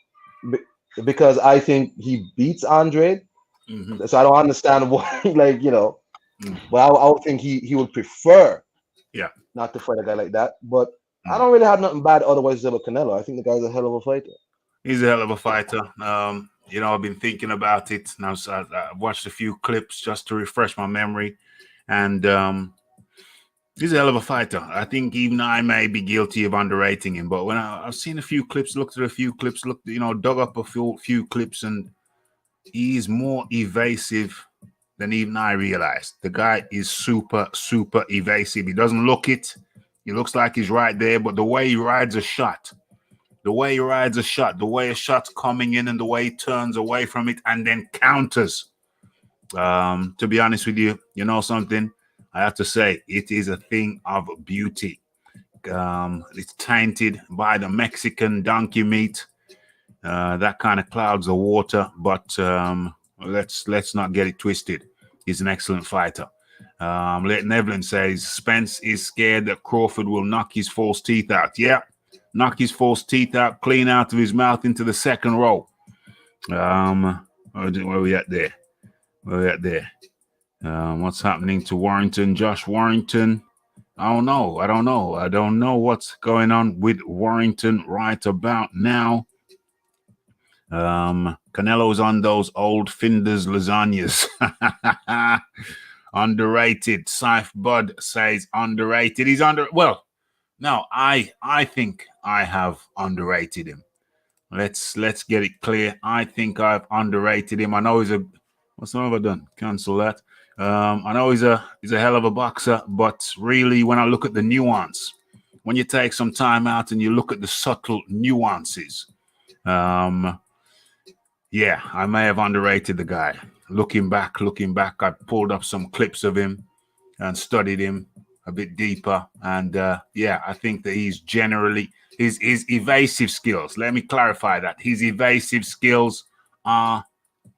I think he beats Andre. So I don't understand why, but I would think he would prefer not to fight a guy like that. But I don't really have nothing bad otherwise to say about Canelo. I think the guy's a hell of a fighter. He's a hell of a fighter. I've been thinking about it. Now I've watched a few clips just to refresh my memory. And he's a hell of a fighter. I think even I may be guilty of underrating him. But when I've seen a few clips, looked at a few clips, dug up a few clips, and he's more evasive than even I realized. The guy is super, super evasive. He doesn't look it. He looks like he's right there. But the way he rides a shot, the way a shot's coming in and the way he turns away from it and then counters. To be honest with you, something, I have to say it is a thing of beauty. It's tainted by the Mexican donkey meat. That kind of clouds the water, but let's not get it twisted. He's an excellent fighter. Leighton Evelyn says Spence is scared that Crawford will knock his false teeth out. Yeah, knock his false teeth out, clean out of his mouth into the second row. Where are we at there? What's happening to Warrington? Josh Warrington? I don't know what's going on with Warrington right about now. Canelo's on those old Finders lasagnas. Underrated. Saif Bud says underrated. He's I think I have underrated him. Let's get it clear. I think I've underrated him. I know what's the number done? Cancel that. I know he's a hell of a boxer, but really, when I look at the nuance, when you take some time out and you look at the subtle nuances, I may have underrated the guy. Looking back, I pulled up some clips of him and studied him a bit deeper, and I think that he's generally his evasive skills. Let me clarify that his evasive skills are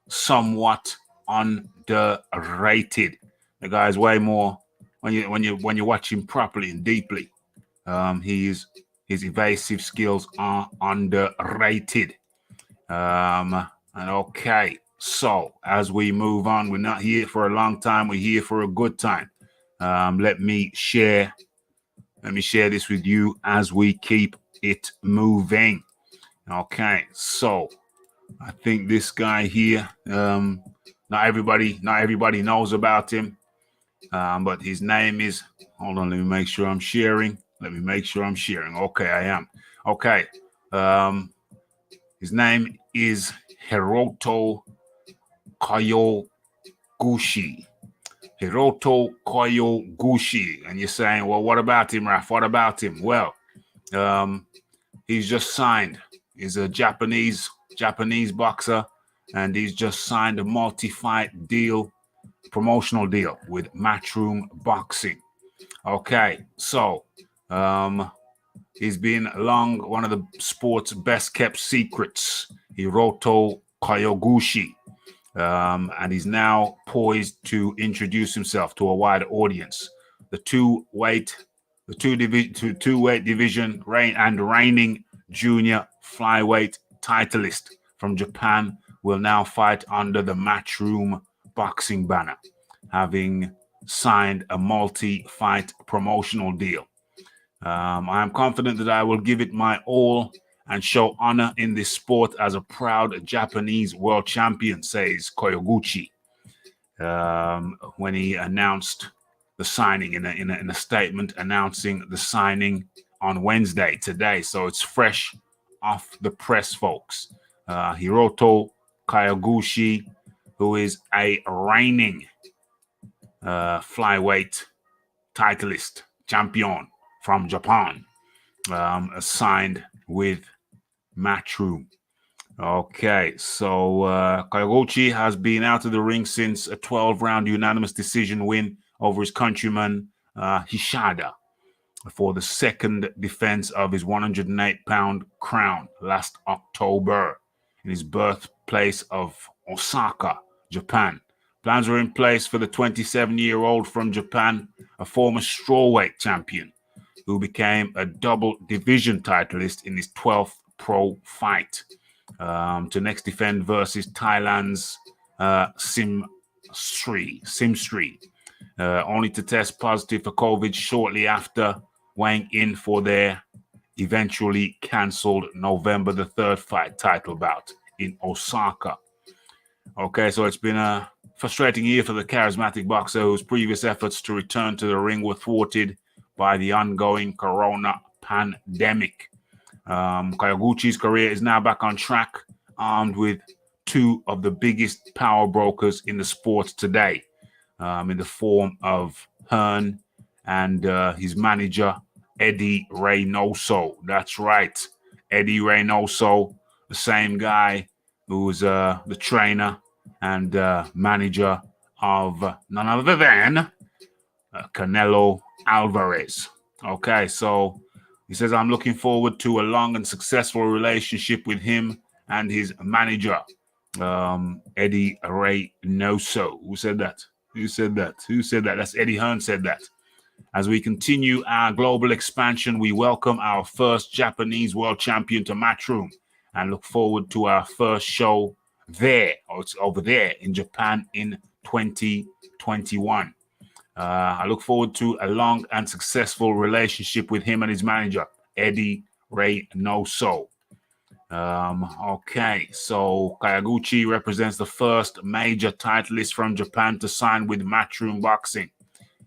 somewhat underrated. The guy's way more when you watch him properly and deeply. His evasive skills are underrated. Okay, so as we move on, we're not here for a long time. We're here for a good time. Let me share this with you as we keep it moving. Okay, so I think this guy here, not everybody knows about him, but his name is, hold on, let me make sure I'm sharing. Okay, I am. Okay, his name is Hiroto Kyoguchi. And you're saying, well, what about him, Raf? What about him? Well, he's just signed. He's a Japanese boxer, and he's just signed a multi-fight deal promotional deal with Matchroom Boxing. Okay, so he's been long one of the sport's best kept secrets, Hiroto Kyoguchi, and he's now poised to introduce himself to a wider audience. The two-weight division reigning junior flyweight titleist from Japan will now fight under the Matchroom Boxing banner, having signed a multi-fight promotional deal. I am confident that I will give it my all and show honor in this sport as a proud Japanese world champion, says Kyoguchi, when he announced the signing in a statement announcing the signing on Wednesday today. So it's fresh off the press, folks. Hiroto Kyoguchi, who is a reigning flyweight titleist champion from Japan, signed with Matchroom. Okay, so Kyoguchi has been out of the ring since a 12-round unanimous decision win over his countryman Hishada for the second defense of his 108-pound crown last October in his birthplace of Osaka, Japan. Plans were in place for the 27-year-old from Japan, a former strawweight champion, who became a double division titleist in his 12th pro fight, to next defend versus Thailand's Simstri, only to test positive for COVID shortly after weighing in for their eventually cancelled November the 3rd fight title bout in Osaka. Okay, so it's been a frustrating year for the charismatic boxer whose previous efforts to return to the ring were thwarted by the ongoing corona pandemic. Kyoguchi's career is now back on track, armed with two of the biggest power brokers in the sport today, in the form of Hearn and his manager, Eddie Reynoso. That's right, Eddie Reynoso, the same guy who was the trainer and manager of none other than Canelo Alvarez. Okay, so he says, I'm looking forward to a long and successful relationship with him and his manager, Eddie Reynoso. Who said that? Who said that? Who said that? That's Eddie Hearn said that. As we continue our global expansion, we welcome our first Japanese world champion to Matchroom and look forward to our first show there, or it's over there in Japan in 2021. I look forward to a long and successful relationship with him and his manager, Eddie Reynoso. Okay, so Kyoguchi represents the first major titleist from Japan to sign with Matchroom Boxing.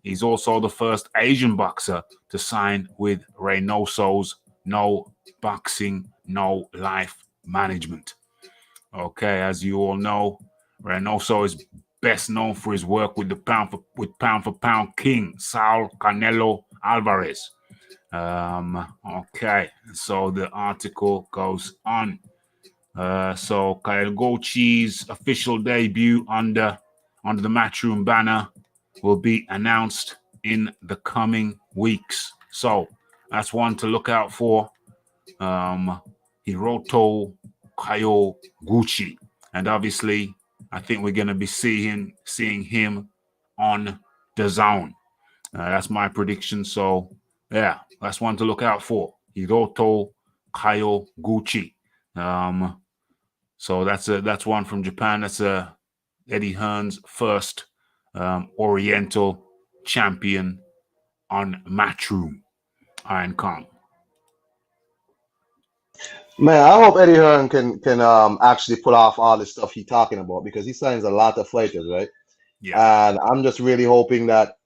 He's also the first Asian boxer to sign with Reynoso's No Boxing, No Life Management. Okay, as you all know, Reynoso is best known for his work with the pound for pound king, Saul Canelo Alvarez. Okay, so the article goes on. So Kyoguchi's official debut under the Matchroom banner will be announced in the coming weeks. So that's one to look out for. Hiroto Kyoguchi, and obviously, I think we're going to be seeing him on the zone. That's my prediction. So yeah, that's one to look out for. Hiroto Kyoguchi. So that's one from Japan. That's Eddie Hearn's first Oriental champion on Matchroom. Iron Kong. Man, I hope Eddie Hearn can actually pull off all the stuff he's talking about, because he signs a lot of fighters, right? Yeah. And I'm just really hoping that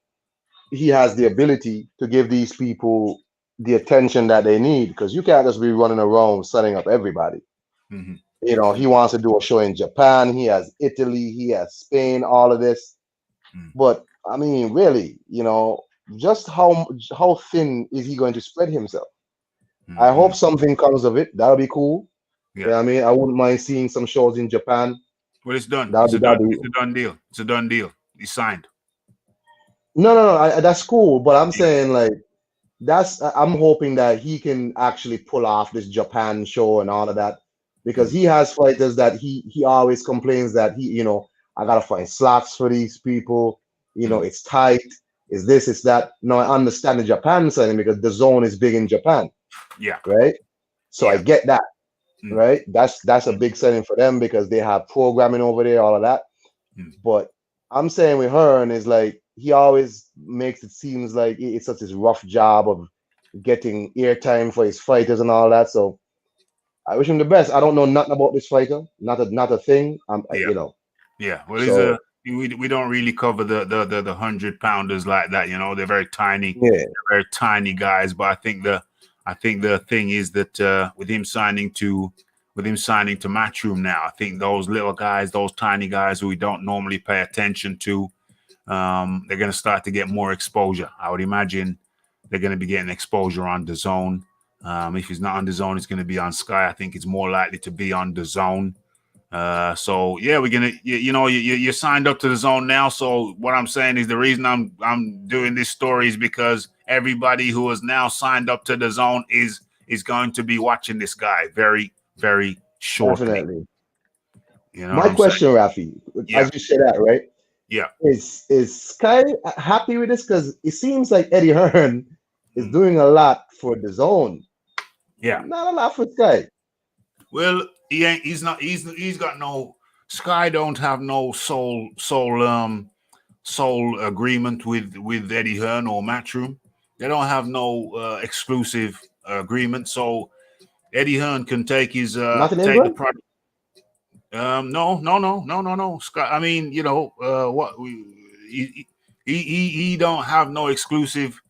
he has the ability to give these people the attention that they need, because you can't just be running around setting up everybody. Mm-hmm. You know, he wants to do a show in Japan. He has Italy. He has Spain. All of this. But I mean, really, you know, just how thin is he going to spread himself? I hope something comes of it. That'll be cool. Yeah, I mean, I wouldn't mind seeing some shows in Japan. Well, it's done. It's a done deal. It's a done deal. He signed. No. That's cool, but I'm saying like I'm hoping that he can actually pull off this Japan show and all of that because he has fighters that he always complains that I gotta find slots for these people. It's tight. Is this? It's that. No, I understand the Japan signing because the zone is big in Japan. Yeah. Right. So I get that. Mm. Right. That's a big selling for them because they have programming over there, all of that. But I'm saying with Hearn is like he always makes it seems like it's such a rough job of getting airtime for his fighters and all that. So I wish him the best. I don't know nothing about this fighter, not a thing. Yeah. Well, so, we don't really cover the 100-pounders like that. They're very tiny. Yeah. They're very tiny guys. But I think the thing is that with him signing to Matchroom now, I think those little guys, those tiny guys who we don't normally pay attention to, they're going to start to get more exposure. I would imagine they're going to be getting exposure on the zone. If it's not on the zone, it's going to be on Sky. I think it's more likely to be on the zone. So yeah, we're gonna, you signed up to the zone now. So what I'm saying is the reason I'm doing this story is because everybody who is now signed up to the zone is going to be watching this guy very, very shortly. Definitely. My question, Rafi, as you say that, right? Yeah. Is Sky happy with this? Because it seems like Eddie Hearn is doing a lot for the zone. Yeah. Not a lot for Sky. Well, he's got no, Sky don't have no sole agreement with Eddie Hearn or Matchroom. They don't have no exclusive agreement. So Eddie Hearn can take his the product. No. Sky, I mean, he don't have no exclusive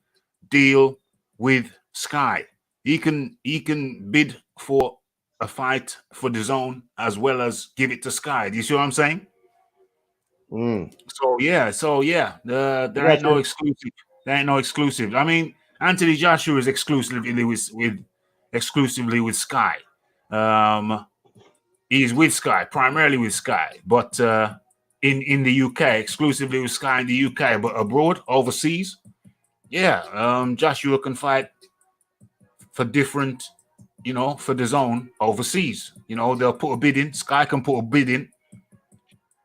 deal with Sky. He can bid for a fight for the zone as well as give it to Sky. Do you see what I'm saying? So yeah. There ain't no exclusive. There ain't no exclusive. I mean, Anthony Joshua is exclusively with Sky. He's with Sky, primarily with Sky, but in the UK, exclusively with Sky in the UK, but abroad, overseas, Joshua can fight for different, for the zone overseas. They'll put a bid in. Sky can put a bid in,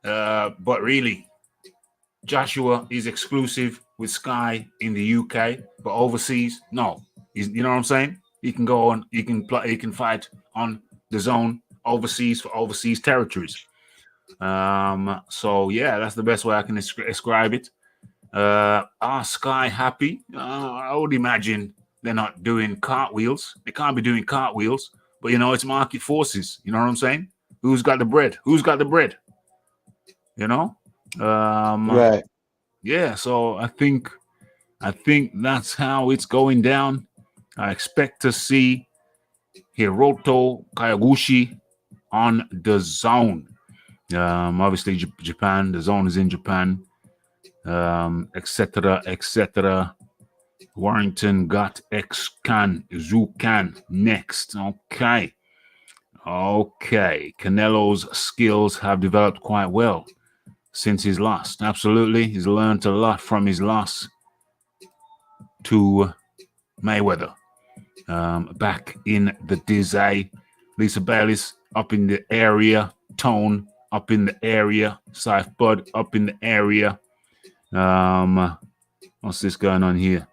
but really, Joshua is exclusive with Sky in the UK, but overseas, no. You know what I'm saying? He can go on. He can fight on the zone overseas for overseas territories. So yeah, that's the best way I can describe it. Are Sky happy? I would imagine they're not doing cartwheels. They can't be doing cartwheels, but it's market forces. You know what I'm saying? Who's got the bread? Right. Yeah, so I think that's how it's going down. I expect to see Hiroto Kyoguchi on the zone. Obviously Japan, the zone is in Japan, etc. Warrington got X-Can, Zucan next. Okay. Canelo's skills have developed quite well since his loss. Absolutely. He's learned a lot from his loss to Mayweather. Back in the Dizay. Lisa Bayliss up in the area. Tone up in the area. Saif Bud up in the area. What's this going on here?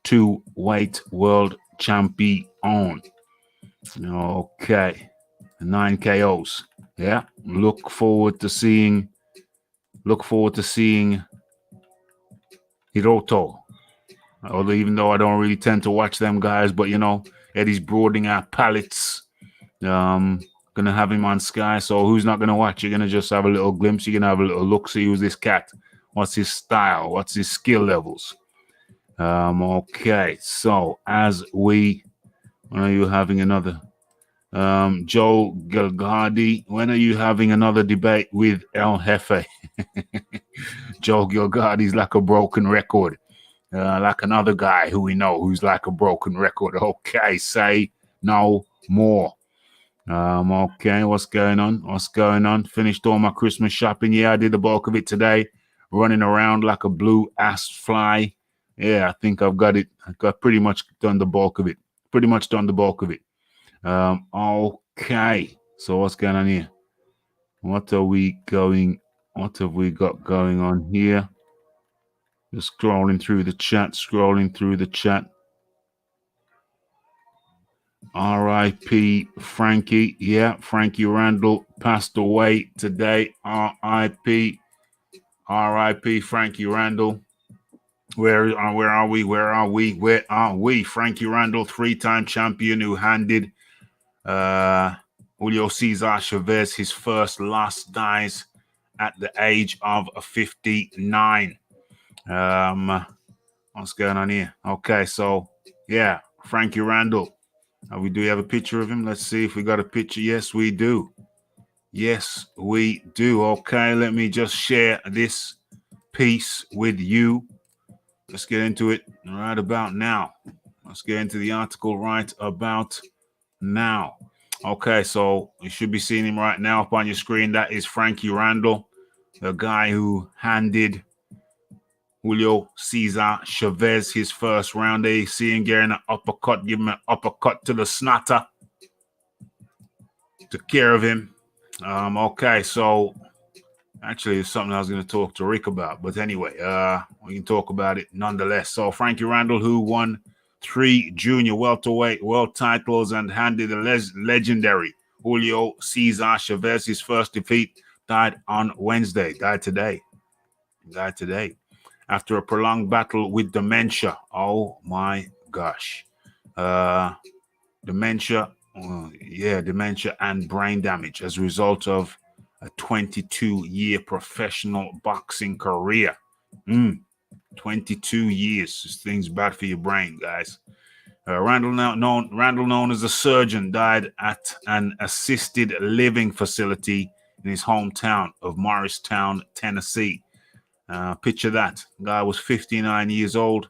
2-weight world champion. Okay. 9 KOs. Yeah. Look forward to seeing Hiroto. Although even though I don't really tend to watch them guys, but Eddie's broadening our palettes. Gonna have him on Sky, so who's not gonna watch? You're gonna just have a little glimpse. You're gonna have a little look, see who's this cat, what's his style, what's his skill levels. Okay, so when are you having another? Joe Gilgardi, when are you having another debate with El Jefe? Joe Gilgardi's like a broken record. Like another guy who we know who's like a broken record. Okay, say no more. Okay, what's going on? Finished all my Christmas shopping. Yeah, I did the bulk of it today. running around like a blue ass fly. Yeah, I think I've got it. I've got pretty much done the bulk of it. Okay. So what's going on here? What have we got going on here? Just scrolling through the chat. R.I.P. Frankie. Yeah, Frankie Randall passed away today. R.I.P. Frankie Randall. Where are we? Frankie Randall, 3-time champion who handed Julio Cesar Chavez his first loss, dies at the age of 59. What's going on here? Okay, so yeah, Frankie Randall. Do we have a picture of him? Let's see if we got a picture. Yes, we do. Okay, let me just share this piece with you. Let's get into it right about now. Let's get into the article right about now. Okay, so you should be seeing him right now up on your screen. That is Frankie Randall, the guy who handed Julio Cesar Chavez his first round. There you see him getting an uppercut, give him an uppercut to the snotter. Took care of him. Okay, so actually, it's something I was going to talk to Rick about. But anyway, we can talk about it nonetheless. So Frankie Randall, who won 3 junior welterweight world titles and handed the legendary Julio Cesar Chavez his first defeat, died on Wednesday. Died today. After a prolonged battle with dementia. Oh, my gosh. Dementia and brain damage as a result of a 22-year professional boxing career. 22 years. This thing's bad for your brain, guys. Randall, known as a surgeon, died at an assisted living facility in his hometown of Morristown, Tennessee. Picture that. Guy was 59 years old,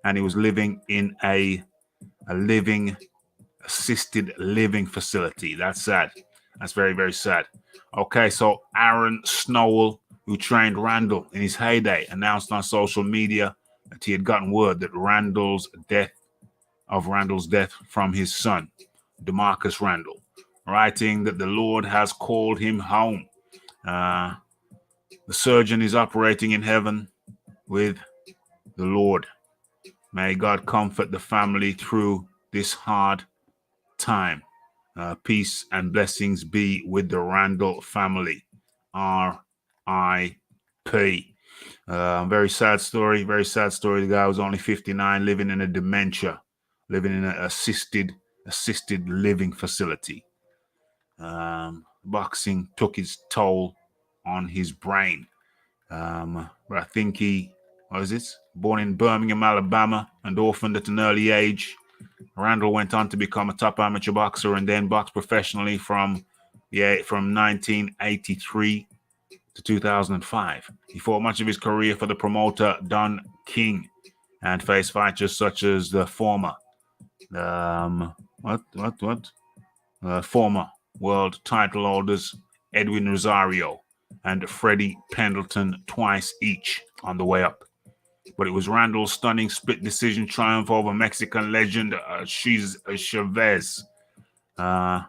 and he was living in a assisted living facility. That's sad. That's very, very sad. Okay, so Aaron Snowell, who trained Randall in his heyday, announced on social media that he had gotten word that Randall's death from his son, DeMarcus Randall, writing that the Lord has called him home. The surgeon is operating in heaven with the Lord. May God comfort the family through this hard time. Peace and blessings be with the Randall family. R.I.P. Very sad story. The guy was only 59, living in an assisted living facility. Boxing took its toll on his brain. But I think born in Birmingham, Alabama, and orphaned at an early age. Randall went on to become a top amateur boxer and then boxed professionally from 1983 to 2005. He fought much of his career for the promoter Don King and faced fighters such as the former world title holders Edwin Rosario and Freddie Pendleton twice each on the way up. But it was Randall's stunning split decision triumph over Mexican legend Chavez to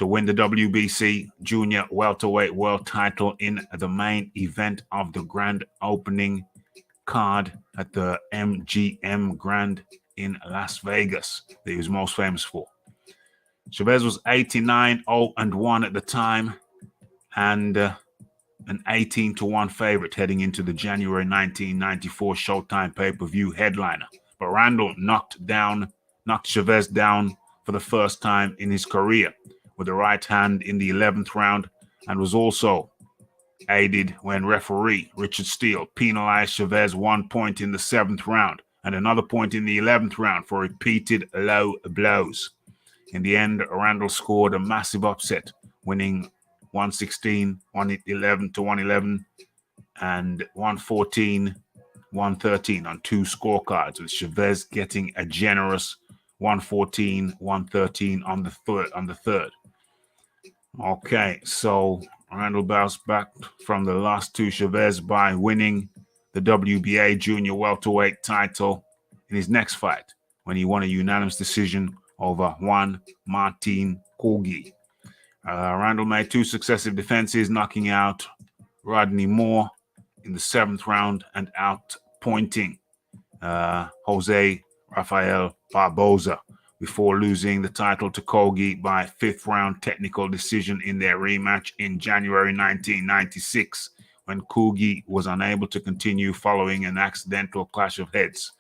win the WBC Junior Welterweight World title in the main event of the grand opening card at the MGM Grand in Las Vegas that he was most famous for. Chavez was 89-0-1 at the time and an 18-1 favorite heading into the January 1994 Showtime pay-per-view headliner. But Randall knocked Chavez down for the first time in his career with the right hand in the 11th round, and was also aided when referee Richard Steele penalized Chavez 1 point in the 7th round and another point in the 11th round for repeated low blows. In the end, Randall scored a massive upset, winning 116, 111 and 114-113 on 2 scorecards, with Chavez getting a generous 114-113 on the third. Okay, so Randall bounced back from the loss to Chavez by winning the WBA junior welterweight title in his next fight when he won a unanimous decision over Juan Martin Kogi. Randall made 2 successive defenses, knocking out Rodney Moore in the 7th round and outpointing Jose Rafael Barboza before losing the title to Kogi by 5th round technical decision in their rematch in January 1996, when Kogi was unable to continue following an accidental clash of heads.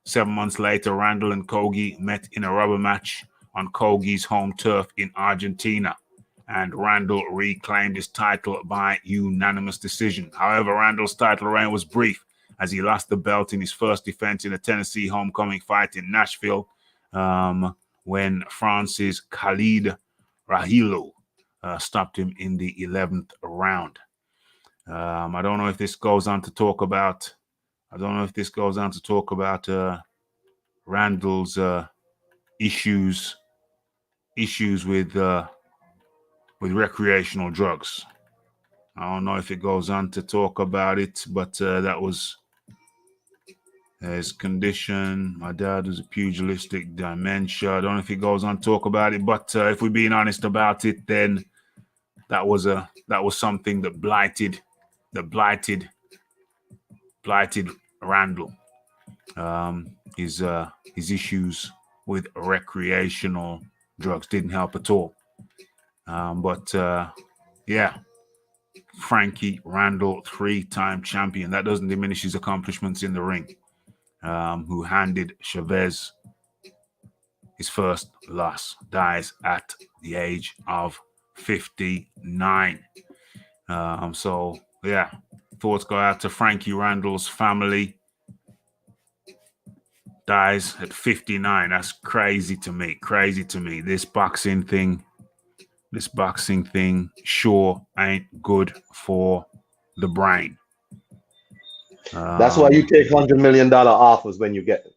7 months later, Randall and Kogi met in a rubber match on Kogi's home turf in Argentina, and Randall reclaimed his title by unanimous decision. However, Randall's title reign was brief, as he lost the belt in his first defense in a Tennessee homecoming fight in Nashville, when France's Khalid Rahilu stopped him in the 11th round. I don't know if this goes on to talk about. Randall's issues with recreational drugs. I don't know if it goes on to talk about it, but that was his condition. My dad was a pugilistic dementia. I don't know if it goes on to talk about it, but if we're being honest about it, then that was something that blighted Randall. His issues with recreational drugs didn't help at all. Frankie Randall, 3-time champion. That doesn't diminish his accomplishments in the ring. Who handed Chavez his first loss, dies at the age of 59. Thoughts go out to Frankie Randall's family. Dies at 59. That's crazy to me. This boxing thing sure ain't good for the brain. That's why you take $100 million offers when you get them.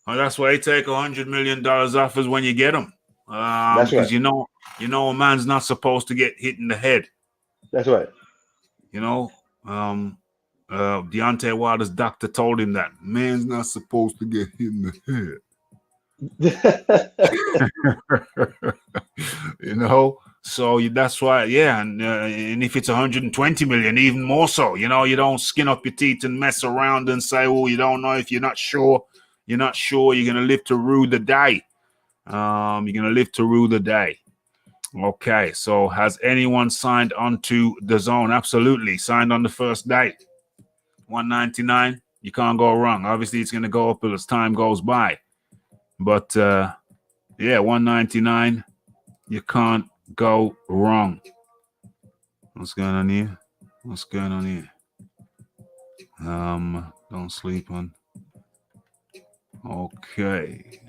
Well, that's why you take $100 million offers when you get them. That's right. Because you know a man's not supposed to get hit in the head. That's right. Deontay Wilder's doctor told him that man's not supposed to get hit in the head. So that's why, and if it's 120 million, even more so. You don't skin up your teeth and mess around and say, "Oh, you don't know if you're not sure. You're gonna live to rue the day." Okay, so has anyone signed on to DAZN? Absolutely, signed on the first day. $199. You can't go wrong. Obviously, it's gonna go up as time goes by, but $199. You can't go wrong. What's going on here? Don't sleep on. Okay.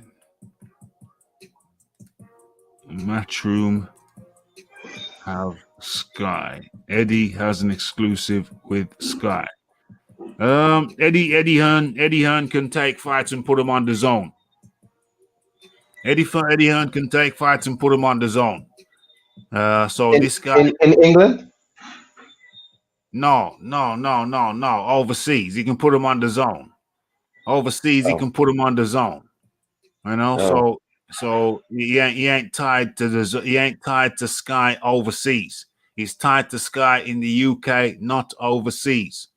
Matchroom have Sky. Eddie has an exclusive with Sky. Eddie Hearn can take fights and put them on DAZN. Eddie Hearn can take fights and put them on DAZN. This guy in England? No. Overseas, he can put him on DAZN. Overseas, he can put him on DAZN. So he ain't tied to he ain't tied to Sky overseas. He's tied to Sky in the UK, not overseas.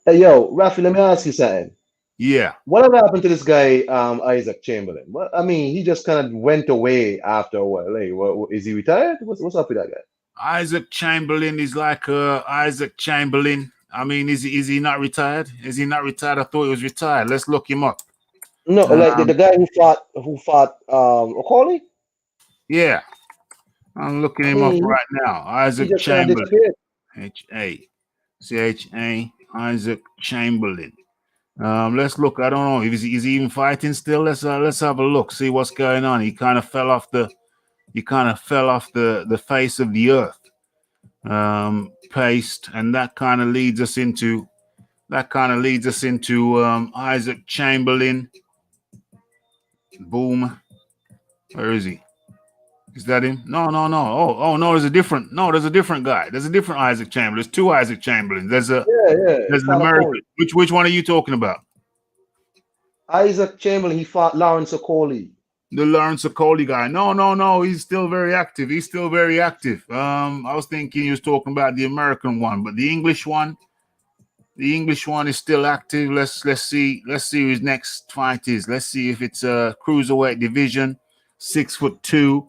Hey, yo, Rafi, let me ask you something. Yeah. Whatever happened to this guy, Isaac Chamberlain? Well, I mean, he just kind of went away after a while. Like, is he retired? What's up with that guy? Isaac Chamberlain is like Isaac Chamberlain. I mean, is he not retired? Is he not retired? I thought he was retired. Let's look him up. No, like the guy who fought O'Coley? Yeah. I'm looking him up right now. Isaac Chamberlain. H-A-C-H-A. Isaac Chamberlain. Let's look. I don't know. Is he even fighting still? Let's have a look. See what's going on. He kind of fell off the face of the earth. Paste, and that kind of leads us into Isaac Chamberlain. Boom. Where is he? Is that him? No. Oh no, there's a different guy. There's a different Isaac Chamberlain. There's two Isaac Chamberlains. There's He an fought American. Okoli. Which one are you talking about? Isaac Chamberlain, he fought Lawrence Okoli. The Lawrence Okoli guy. No. He's still very active. I was thinking he was talking about the American one, but the English one is still active. Let's see who his next fight is. Let's see if it's a cruiserweight division, 6'2".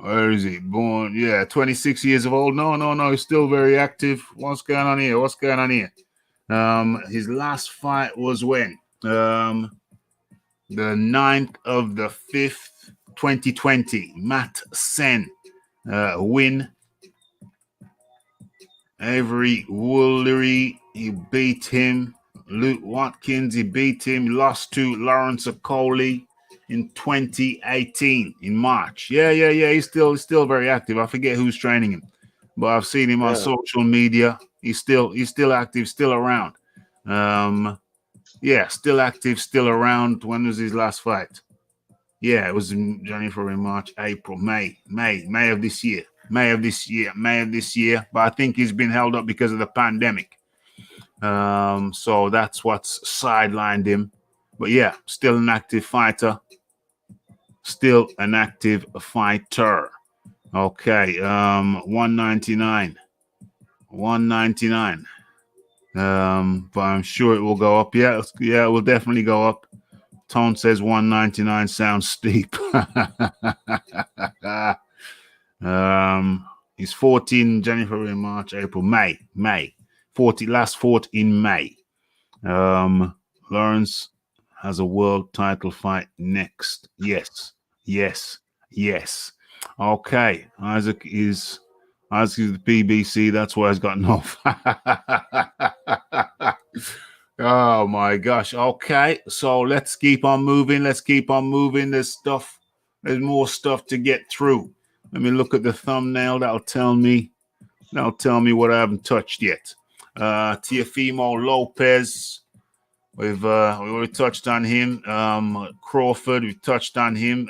Where is he? Born, 26 years of old. No, he's still very active. What's going on here? His last fight was when? The 9th of the 5th, 2020. Matt Sen win. Avery Woolery, he beat him. Luke Watkins, he beat him. Lost to Lawrence Okoli in 2018 in March. Yeah. He's still very active. I forget who's training him, but I've seen him on social media. He's still active, still around. Still active, still around. When was his last fight? Yeah, it was in January, February, March, April, May of this year. May of this year. But I think he's been held up because of the pandemic. So that's what's sidelined him. But yeah, still an active fighter. Okay, 199. But I'm sure it will go up. Yeah, it will definitely go up. Tone says 199 sounds steep. He's 14 January, March, April, May. 40 last fought in May. Lawrence has a world title fight next. Yes. Okay. Isaac is the PBC. That's why he's got no. Oh my gosh. Okay. So let's keep on moving. There's more stuff to get through. Let me look at the thumbnail. That'll tell me what I haven't touched yet. Teofimo Lopez. We already touched on him. Crawford, we touched on him.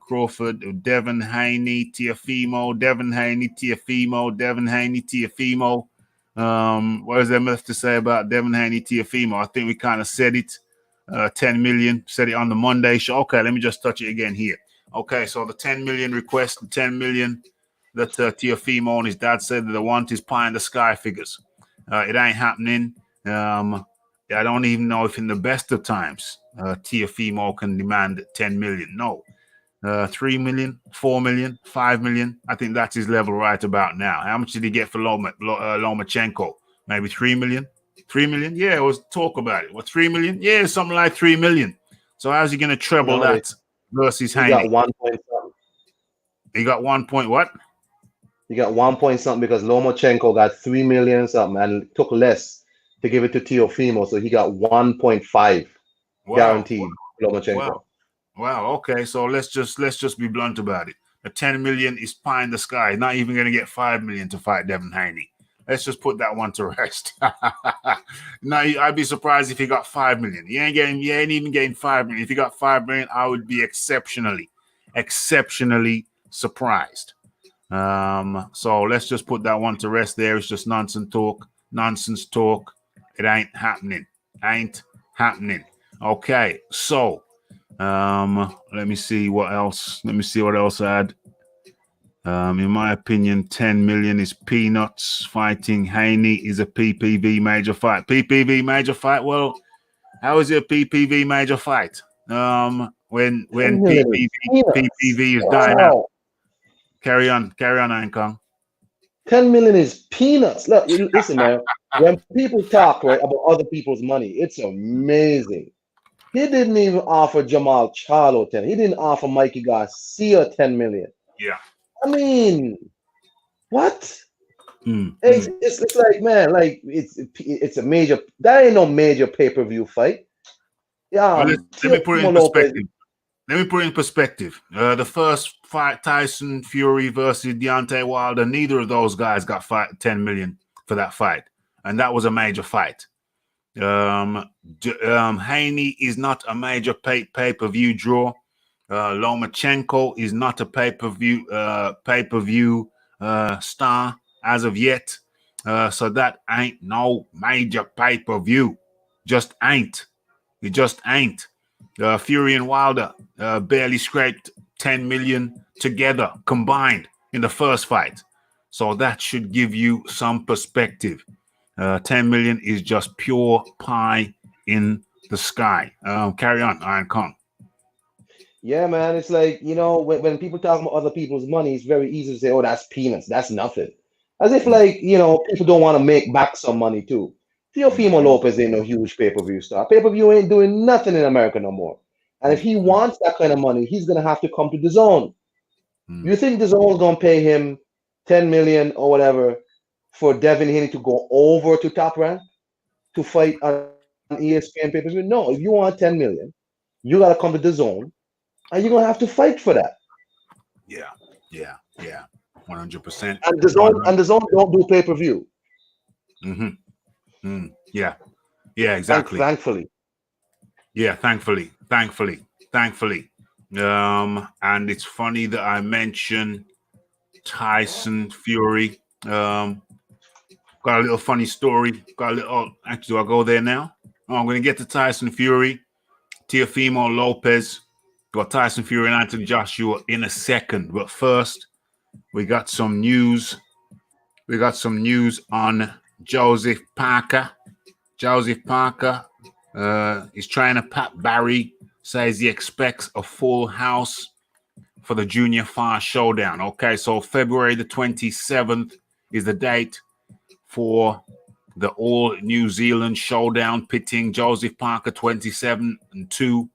Crawford, Devin Haney, Teofimo, Devin Haney, Teofimo. What is there left to say about Devin Haney, Teofimo? I think we kind of said it. 10 million, said it on the Monday show. Okay, let me just touch it again here. Okay, so the 10 million request, the 10 million that Teofimo and his dad said that they want is pie in the sky figures. It ain't happening. I don't even know if in the best of times Teofimo can demand 10 million. No. 3 million, 4 million, 5 million. I think that's his level right about now. How much did he get for Lomachenko? Maybe 3 million? 3 million? Yeah, it was talk about it. What, 3 million? Yeah, something like 3 million. So how's he going to treble that versus Haney? He got 1 point something. He got 1 point what? He got 1 point something because Lomachenko got 3 million something and took less to give it to Teofimo, so he got 1.5 guaranteed. Lomachenko. Wow. Okay, so let's just be blunt about it. The 10 million is pie in the sky. Not even going to get 5 million to fight Devin Haney. Let's just put that one to rest. Now I'd be surprised if he got 5 million. He ain't even getting 5 million. If he got 5 million, I would be exceptionally surprised. So let's just put that one to rest there. It's just nonsense talk. It ain't happening. Okay, so let me see what else I had. In my opinion, 10 million is peanuts. Fighting Haney is a PPV major fight. Well, how is it a PPV major fight? When PPV is dying out. Carry on, Ankong. 10 million is peanuts. Look, listen, man. When people talk about other people's money, it's amazing. He didn't even offer Jamal Charlo 10. He didn't offer Mikey Garcia 10 million. Yeah. I mean, what? It's like, man, like it's a major. That ain't no major pay-per-view fight. Yeah. Well, let me put it in perspective. The first fight, Tyson Fury versus Deontay Wilder, neither of those guys got 10 million for that fight, and that was a major fight. Haney is not a major pay-per-view draw. Lomachenko is not a pay-per-view star as of yet. So that ain't no major pay-per-view. Just ain't. It just ain't. Fury and Wilder barely scraped 10 million together combined in the first fight. So that should give you some perspective. 10 million is just pure pie in the sky. Carry on, Iron Kong. Yeah, man. It's like, when people talk about other people's money, it's very easy to say, oh, that's peanuts. That's nothing. As if, like, people don't want to make back some money too. Teofimo Lopez ain't no huge pay-per-view star. Pay-per-view ain't doing nothing in America no more. And if he wants that kind of money, he's going to have to come to the zone. You think the zone's going to pay him 10 million or whatever for Devin Haney to go over to Top Rank to fight on ESPN pay-per-view? No, if you want 10 million, you got to come to the zone. And you're gonna have to fight for that. Yeah, 100%. And the zone don't do pay-per-view. Yeah, exactly. Thankfully. Yeah, thankfully. And it's funny that I mentioned Tyson Fury. Got a little funny story. Actually, do I go there now? Oh, I'm gonna get to Tyson Fury, Teofimo Lopez. Got Tyson Fury and Anthony Joshua in a second. But first, we got some news. We got some news on Joseph Parker. Joseph Parker is trainer Pat Barry says he expects a full house for the Junior Fire Showdown. Okay, so February the 27th is the date for the All New Zealand Showdown, pitting Joseph Parker 27-2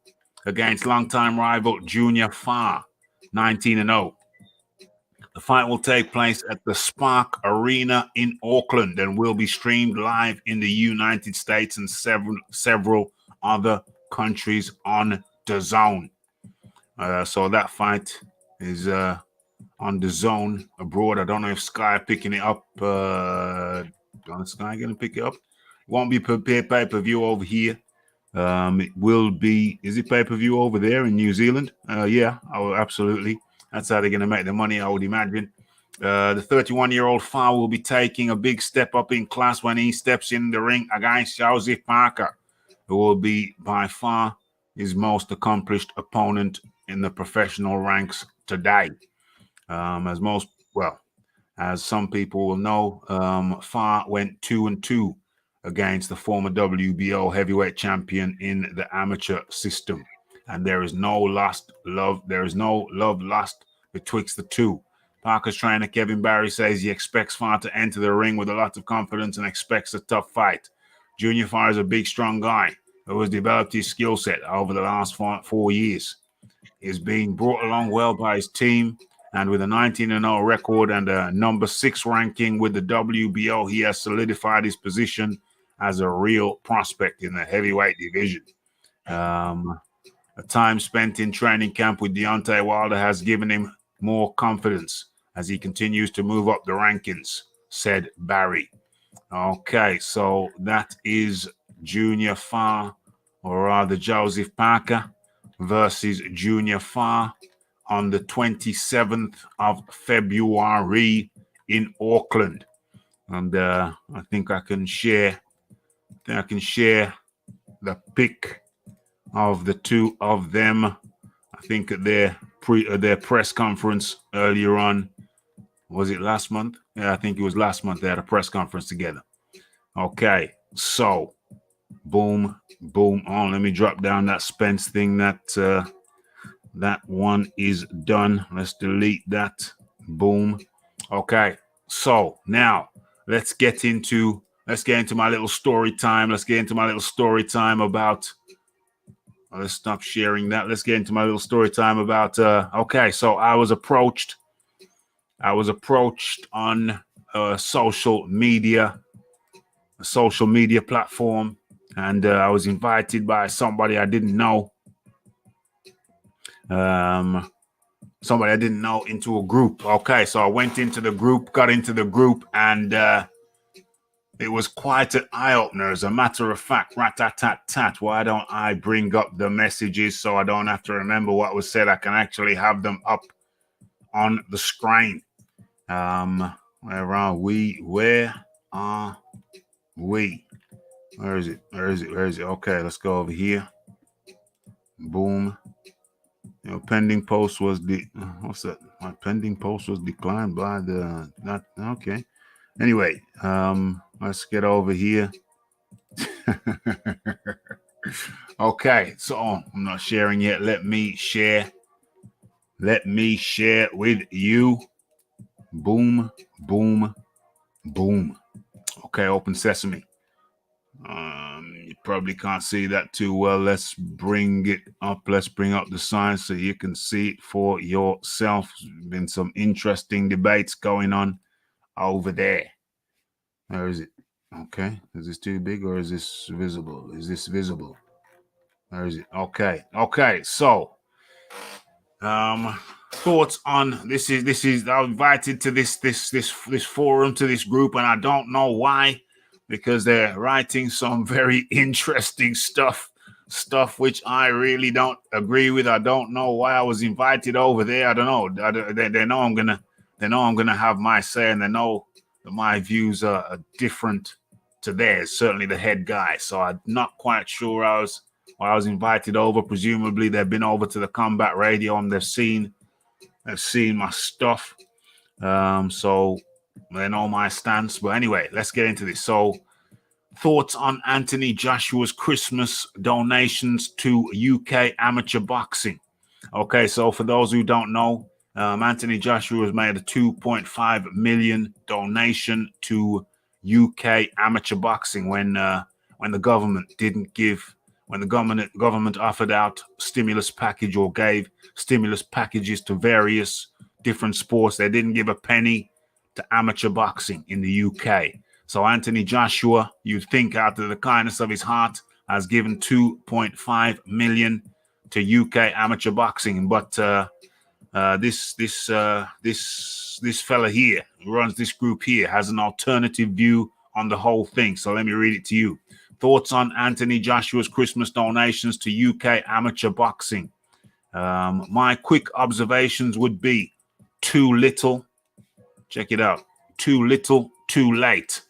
against longtime rival Junior Fire 19-0. The fight will take place at the Spark Arena in Auckland and will be streamed live in the United States and several other countries on DAZN. So that fight is on DAZN abroad. I don't know if Sky are picking it up. Is Sky going to pick it up? It won't be pay-per-view over here. It will be. Is it pay-per-view over there in New Zealand? Yeah, absolutely. That's how they're going to make the money, I would imagine. The 31-year-old Fire will be taking a big step up in class when he steps in the ring against Joseph Parker, who will be by far his most accomplished opponent in the professional ranks today. As some people will know, Fire went 2-2 against the former WBO heavyweight champion in the amateur system. And there is no love lost betwixt the two. Parker's trainer Kevin Barry says he expects Fire to enter the ring with a lot of confidence and expects a tough fight. Junior Fire is a big, strong guy who has developed his skill set over the last 4 years. He's being brought along well by his team, and with a 19-0 record and a number 6 ranking with the WBO, he has solidified his position as a real prospect in the heavyweight division. A time spent in training camp with Deontay Wilder has given him more confidence as he continues to move up the rankings, said Barry. Okay, so that is Junior Fire, or rather Joseph Parker versus Junior Fire on the 27th of February in Auckland. And I think I can share the pic of the two of them. I think at their press conference earlier on. Was it last month? Yeah, I think it was last month. They had a press conference together. Okay, so boom. On, let me drop down that Spence thing. That one is done. Let's delete that. Boom. Okay, so now let's get into my little story time. About. Let's stop sharing that. Let's get into my little story time about. Okay, so I was approached on a social media platform, and I was invited by somebody I didn't know. Into a group. Okay, so I got into the group, and It was quite an eye-opener. As a matter of fact, rat-tat-tat-tat, why don't I bring up the messages so I don't have to remember what was said? I can actually have them up on the screen. Where are we? Where are we? Where is it? Where is it? Where is it? Okay, let's go over here. Boom. Pending post was what's that? My pending post was declined by the not okay. Anyway, let's get over here. Okay, so I'm not sharing yet. Let me share. Let me share with you. Boom, boom, boom. Okay, open sesame. You probably can't see that too well. Let's bring it up. Let's bring up the sign so you can see it for yourself. Been some interesting debates going on over there. Where is it? Okay. Is this too big or is this visible? Is this visible? Where is it? Okay. Okay. So, thoughts on this is I was invited to this forum, to this group, and I don't know why, because they're writing some very interesting stuff which I really don't agree with. I don't know why I was invited over there. I don't know. They know I'm gonna have my say, and they know that my views are different to theirs. Certainly the head guy. So I'm not quite sure I was invited over. Presumably they've been over to the combat radio and they've seen my stuff. So they know my stance. But anyway, let's get into this. So, thoughts on Anthony Joshua's Christmas donations to UK amateur boxing. Okay, so for those who don't know, Anthony Joshua has made a 2.5 million donation to UK amateur boxing when the government didn't give, when the government offered out stimulus package or gave stimulus packages to various different sports. They didn't give a penny to amateur boxing in the UK. So Anthony Joshua, you'd think out of the kindness of his heart, has given 2.5 million to UK amateur boxing, but this fella here who runs this group here has an alternative view on the whole thing. So let me read it to you. Thoughts on Anthony Joshua's Christmas donations to UK amateur boxing. My quick observations would be too little. Check it out. Too little, too late.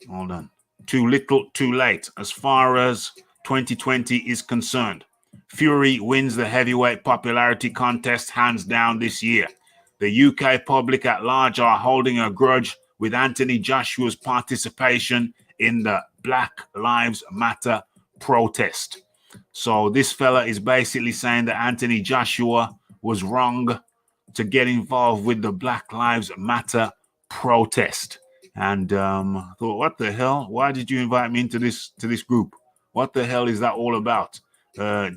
Hold on. Too little, too late. As far as 2020 is concerned, Fury wins the heavyweight popularity contest hands down this year. The UK public at large are holding a grudge with Anthony Joshua's participation in the Black Lives Matter protest. So this fella is basically saying that Anthony Joshua was wrong to get involved with the Black Lives Matter protest. And I thought, what the hell? Why did you invite me into this group? What the hell is that all about?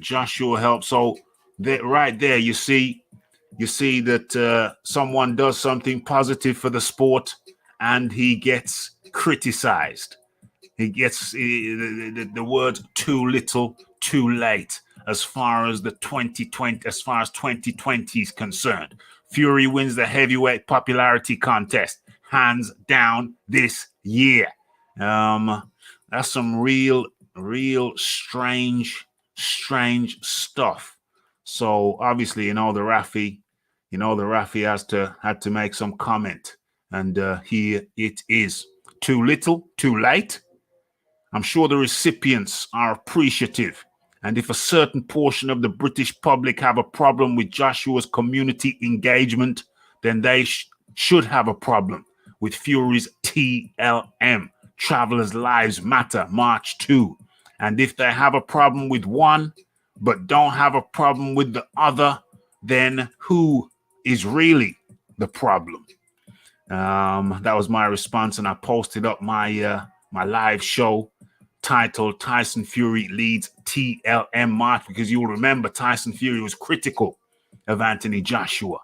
Joshua helped. So right there, you see that someone does something positive for the sport, and he gets criticized. He gets the word too little, too late. As far as 2020 is concerned, Fury wins the heavyweight popularity contest hands down this year. That's some real strange stuff. So obviously, the Rafi had to make some comment, and here it is. Too little, too late. I'm sure the recipients are appreciative, and if a certain portion of the British public have a problem with Joshua's community engagement, then they should have a problem with Fury's TLM, Travelers Lives Matter, March 2. And if they have a problem with one, but don't have a problem with the other, then who is really the problem? That was my response, and I posted up my live show titled Tyson Fury Leads TLM March, because you'll remember Tyson Fury was critical of Anthony Joshua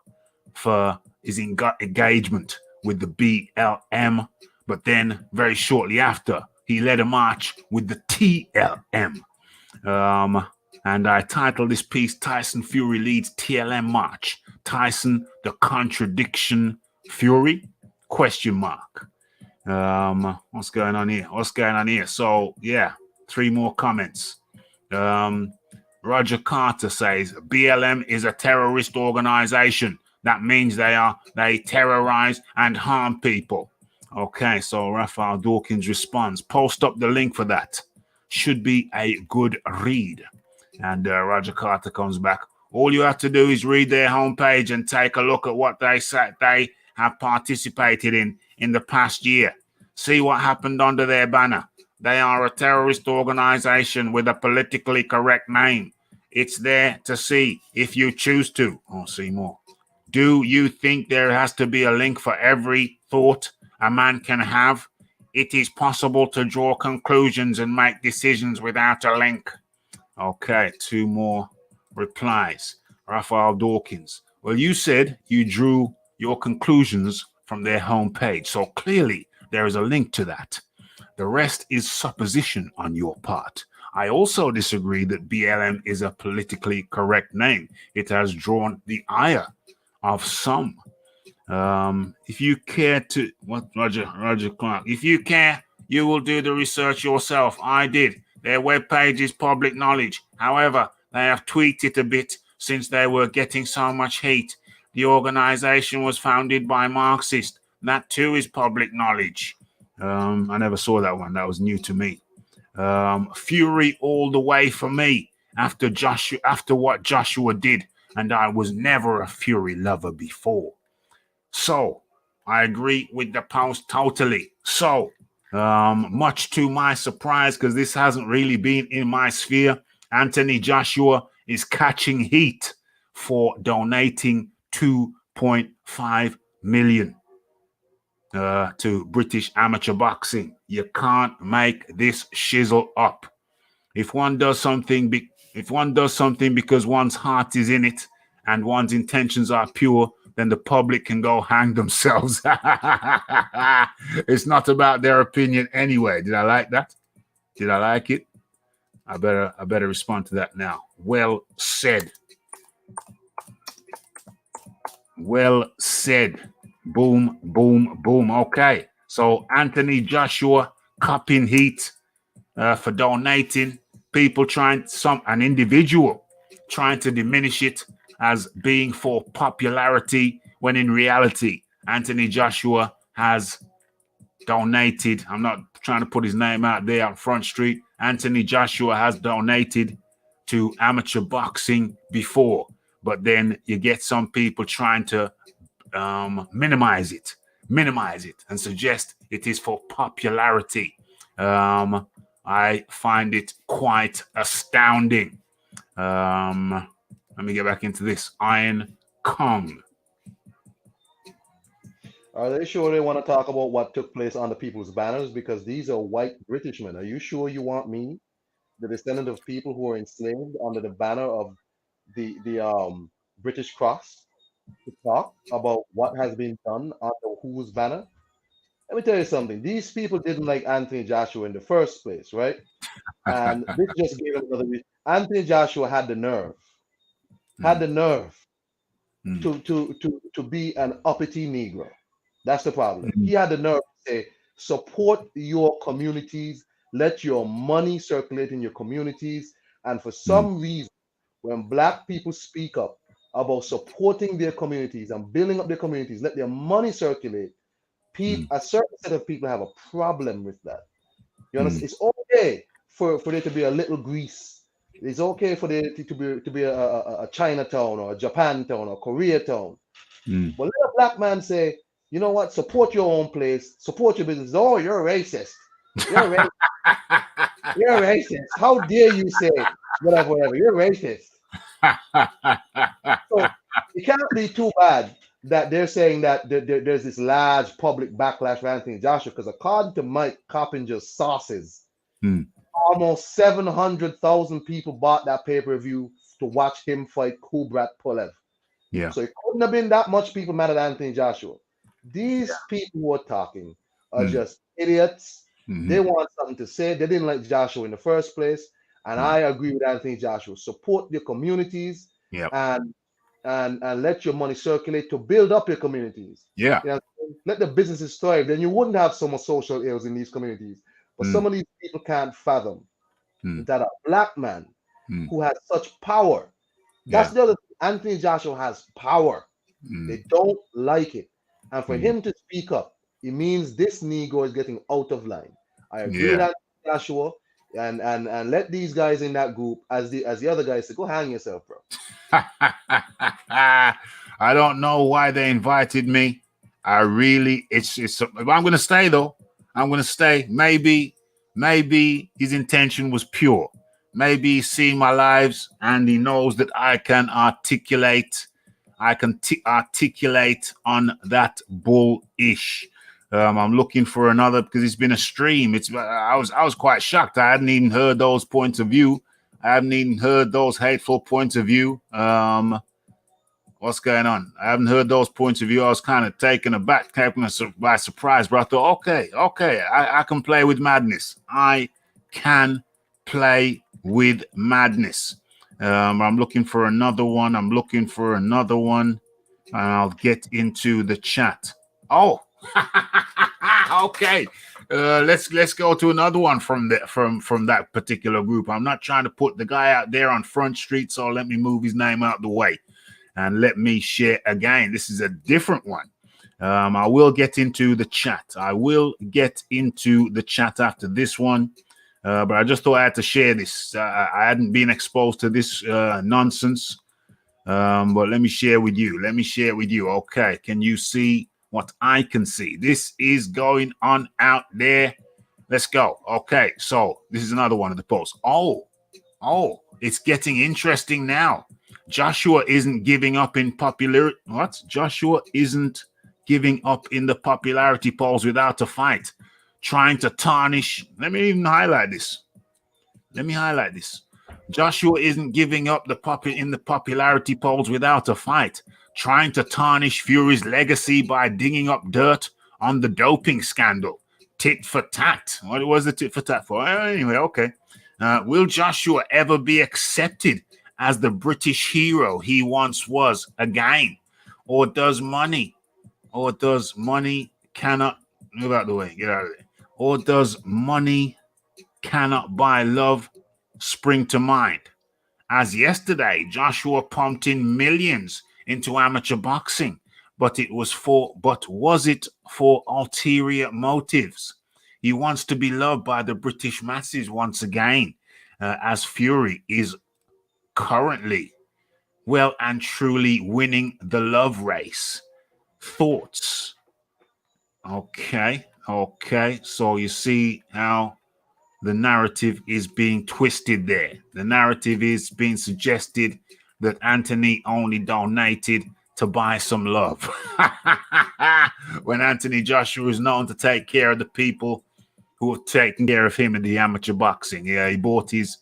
for his engagement with the BLM, but then very shortly after, he led a march with the TLM. And I titled this piece, Tyson Fury Leads TLM March. Tyson, the contradiction, Fury, ? What's going on here? What's going on here? So yeah, 3 more comments. Roger Carter says BLM is a terrorist organization. That means they terrorize and harm people. Okay, so Raphael Dawkins responds, post up the link for that. Should be a good read. And Roger Carter comes back. All you have to do is read their homepage and take a look at what they say they have participated in the past year. See what happened under their banner. They are a terrorist organization with a politically correct name. It's there to see if you choose to. Oh, see more. Do you think there has to be a link for every thought a man can have? It is possible to draw conclusions and make decisions without a link. Okay, 2 more replies. Raphael Dawkins. Well, you said you drew your conclusions from their homepage, so clearly there is a link to that. The rest is supposition on your part. I also disagree that BLM is a politically correct name. It has drawn the ire of some. If you care to, what Roger Clark, if you care, you will do the research yourself. I did. Their webpage is public knowledge. However, they have tweaked it a bit since they were getting so much hate. The organization was founded by Marxists. That too is public knowledge. I never saw that one. That was new to me. Fury all the way for me after what Joshua did, and I was never a Fury lover before. So I agree with the post totally. So much to my surprise, because this hasn't really been in my sphere, Anthony Joshua is catching heat for donating 2.5 million to British amateur boxing. You can't make this shizzle up. If one does something because one's heart is in it and one's intentions are pure, then the public can go hang themselves. It's not about their opinion anyway. Did I like that? Did I like it? I better respond to that now. Well said. Well said. Boom, boom, boom. Okay. So Anthony Joshua cupping heat for donating. People an individual trying to diminish it as being for popularity, when in reality, Anthony Joshua has donated. I'm not trying to put his name out there on Front Street. Anthony Joshua has donated to amateur boxing before, but then you get some people trying to minimize it and suggest it is for popularity. I find it quite astounding. Let me get back into this. Iron Kong. Are they sure they want to talk about what took place on the people's banners? Because these are white British men. Are you sure you want me, the descendant of people who were enslaved under the banner of the British cross, to talk about what has been done under whose banner? Let me tell you something. These people didn't like Anthony Joshua in the first place, right? And this just gave him another reason. Anthony Joshua had the nerve to be an uppity Negro. That's the problem. He had the nerve to say, support your communities, let your money circulate in your communities. And for some reason, when Black people speak up about supporting their communities and building up their communities, let their money circulate, a certain set of people have a problem with that. You understand? It's okay for there to be a little Greece. It's okay for there to be a Chinatown or a Japantown or Koreatown. But let a Black man say, you know what? Support your own place. Support your business. Oh, you're racist. You're racist. You're racist. How dare you say whatever? You're racist. So it can't be too bad that they're saying that there's this large public backlash for Anthony Joshua, because according to Mike Coppinger's sources, almost 700,000 people bought that pay-per-view to watch him fight Kubrat Pulev. Yeah. So it couldn't have been that much people mad at Anthony Joshua. These people who are talking are just idiots. They want something to say. They didn't like Joshua in the first place. And I agree with Anthony Joshua. Support your communities and let your money circulate to build up your communities. Yeah. You know, let the businesses thrive, then you wouldn't have so much social ills in these communities. But some of these people can't fathom that a black man who has such power. That's the other thing. Anthony Joshua has power. They don't like it. And for him to speak up, it means this Negro is getting out of line. I agree with Anthony Joshua. And let these guys in that group, as the other guys say, go hang yourself, bro. I don't know why they invited me. I really, it's. I'm going to stay though. I'm going to stay. Maybe his intention was pure. Maybe he's seen my lives and he knows that I can articulate. Articulate on that bullish. I'm looking for another because it's been a stream. I was quite shocked. I hadn't even heard those points of view. I haven't even heard those hateful points of view. What's going on? I haven't heard those points of view. I was kind of taken aback, taken by surprise. But I thought, okay, I can play with madness. I can play with madness. I'm looking for another one. And I'll get into the chat. Oh, okay. Let's go to another one from that particular group. I'm not trying to put the guy out there on Front Street, so let me move his name out the way and let me share again. This is a different one. I will get into the chat. After this one. But I just thought I had to share this. I hadn't been exposed to this nonsense. But let me share with you. Okay, can you see what I can see? This is going on out there. Let's go. Okay, so this is another one of the posts. Oh, it's getting interesting now. Joshua isn't giving up in popularity. What? Joshua isn't giving up in the popularity polls without a fight. Trying to tarnish. Let me highlight this. Joshua isn't giving up in the popularity polls without a fight. Trying to tarnish Fury's legacy by digging up dirt on the doping scandal. Tit for tat. What was the tit for tat for? Anyway, okay. Will Joshua ever be accepted as the British hero he once was again? Or does money cannot move out of the way? Get out of there. Or does money cannot buy love spring to mind? As yesterday, Joshua pumped in millions into amateur boxing, but was it for ulterior motives? He wants to be loved by the British masses once again, as Fury is currently well and truly winning the love race. Thoughts? Okay. So you see how the narrative is being twisted there. The narrative is being suggested that Anthony only donated to buy some love. When Anthony Joshua is known to take care of the people who have taken care of him in the amateur boxing. Yeah, he bought his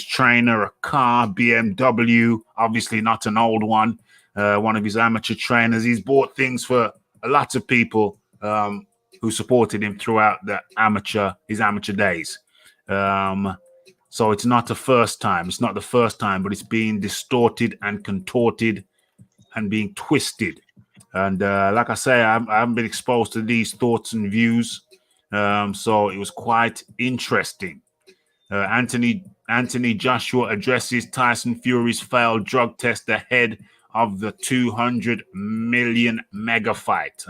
trainer a car, BMW, obviously not an old one. One of his amateur trainers. He's bought things for lots of people who supported him throughout his amateur days. So it's not the first time. But it's being distorted and contorted and being twisted. And like I say, I haven't been exposed to these thoughts and views. So it was quite interesting. Anthony Joshua addresses Tyson Fury's failed drug test ahead of the 200 million mega fight.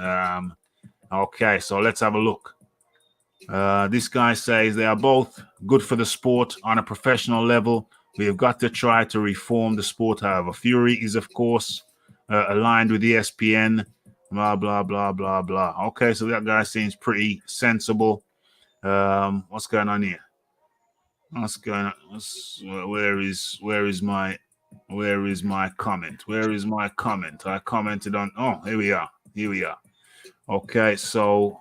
Okay, so let's have a look. This guy says they are both good for the sport on a professional level. We have got to try to reform the sport. However, Fury is, of course, aligned with ESPN. Blah, blah, blah, blah, blah. Okay, so that guy seems pretty sensible. What's going on here? What's going on? Where is my comment? I commented on. Oh, here we are. Okay, so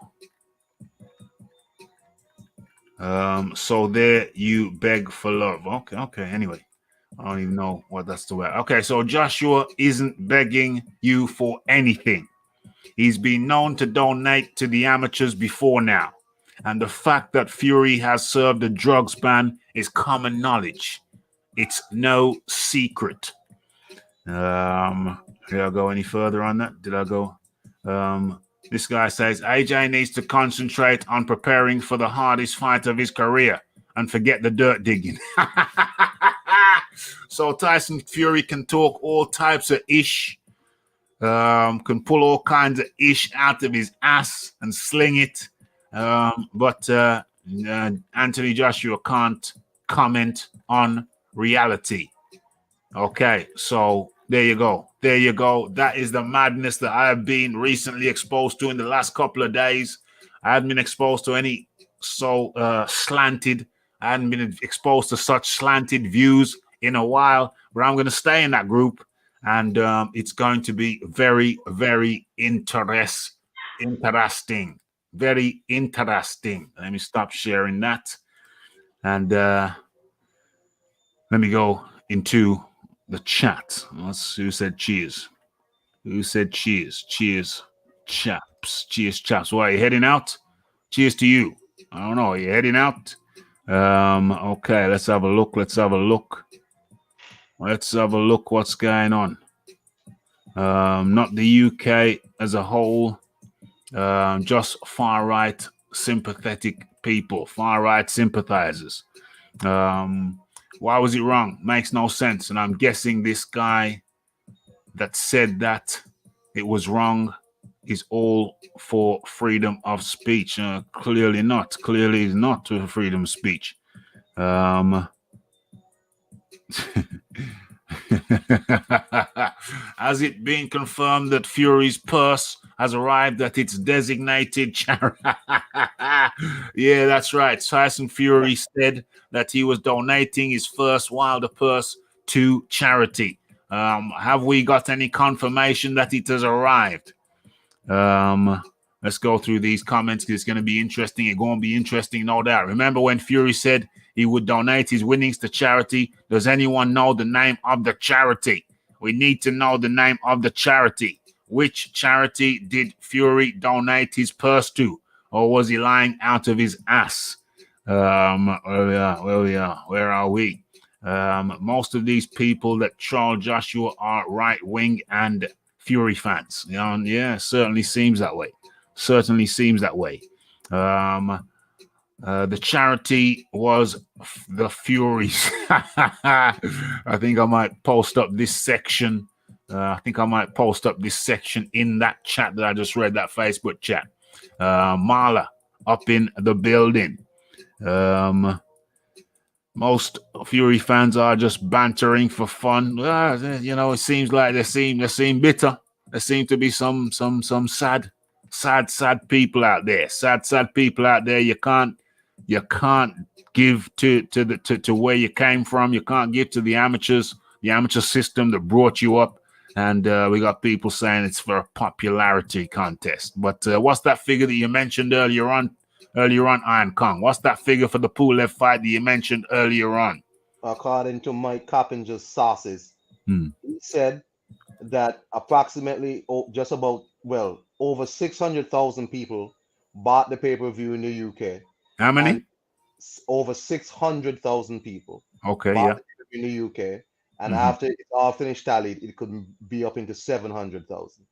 there you beg for love. Okay. Anyway, I don't even know what that's about. Okay, so Joshua isn't begging you for anything. He's been known to donate to the amateurs before now. And the fact that Fury has served a drugs ban is common knowledge. It's no secret. Did I go any further on that? Did I go? This guy says AJ needs to concentrate on preparing for the hardest fight of his career and forget the dirt digging. So Tyson Fury can talk all types of ish, can pull all kinds of ish out of his ass and sling it. But Anthony Joshua can't comment on reality. Okay, so there you go. There you go. That is the madness that I have been recently exposed to in the last couple of days. I haven't been exposed to any so slanted. I hadn't been exposed to such slanted views in a while, but I'm going to stay in that group, and it's going to be very, very interesting. Very interesting. Let me stop sharing that, and let me go into the chat. Who said cheers? Who said cheers? Cheers, chaps. Cheers, chaps. Why are you heading out? Cheers to you. I don't know. Are you heading out? Okay, let's have a look. Let's have a look. Let's have a look what's going on. Not the UK as a whole. Just far-right sympathetic people. Far-right sympathizers. Why was it wrong? Makes no sense. And I'm guessing this guy that said that it was wrong is all for freedom of speech. Clearly not. Clearly is not for freedom of speech. Has it been confirmed that Fury's purse has arrived at its designated charity? Yeah, that's right. Tyson Fury said that he was donating his first Wilder purse to charity. Have we got any confirmation that it has arrived? Let's go through these comments. It's going to be interesting. It's going to be interesting, no doubt. Remember when Fury said he would donate his winnings to charity? Does anyone know the name of the charity? We need to know the name of the charity. Which charity did Fury donate his purse to? Or was he lying out of his ass? Where are we? Most of these people that troll Joshua are right-wing and Fury fans. Yeah, certainly seems that way. Certainly seems that way. The charity was the Furies. I think I might post up this section. In that chat that I just read, that Facebook chat. Marla up in the building. Most Fury fans are just bantering for fun. It seems like they seem bitter. There seem to be some sad people out there. Sad people out there. You can't give to where you came from. You can't give to the amateurs, the amateur system that brought you up. And we got people saying it's for a popularity contest. But what's that figure that you mentioned earlier on, Iron Kong? What's that figure for the Pulev fight that you mentioned earlier on? According to Mike Coppinger's sources, he said that approximately over 600,000 people bought the pay-per-view in the UK. How many? Over 600,000 people. Okay, bought yeah. the pay-per-view in the UK. And after it's all finished tallied, it could be up into 700,000.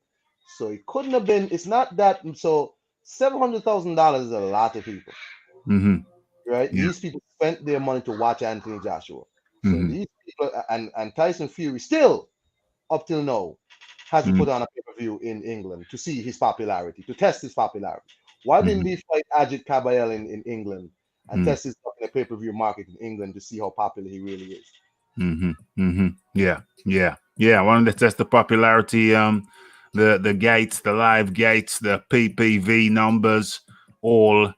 So it couldn't have been. It's not that. So $700,000 is a lot of people, right? Yeah. These people spent their money to watch Anthony Joshua. So these people and Tyson Fury still, up till now, hasn't put on a pay-per-view in England to see his popularity, to test his popularity. Why didn't he fight Ajit Kabayel in England and test his in a pay-per-view market in England to see how popular he really is? Yeah. Wanted to test the popularity. The gates, the live gates, the PPV numbers, all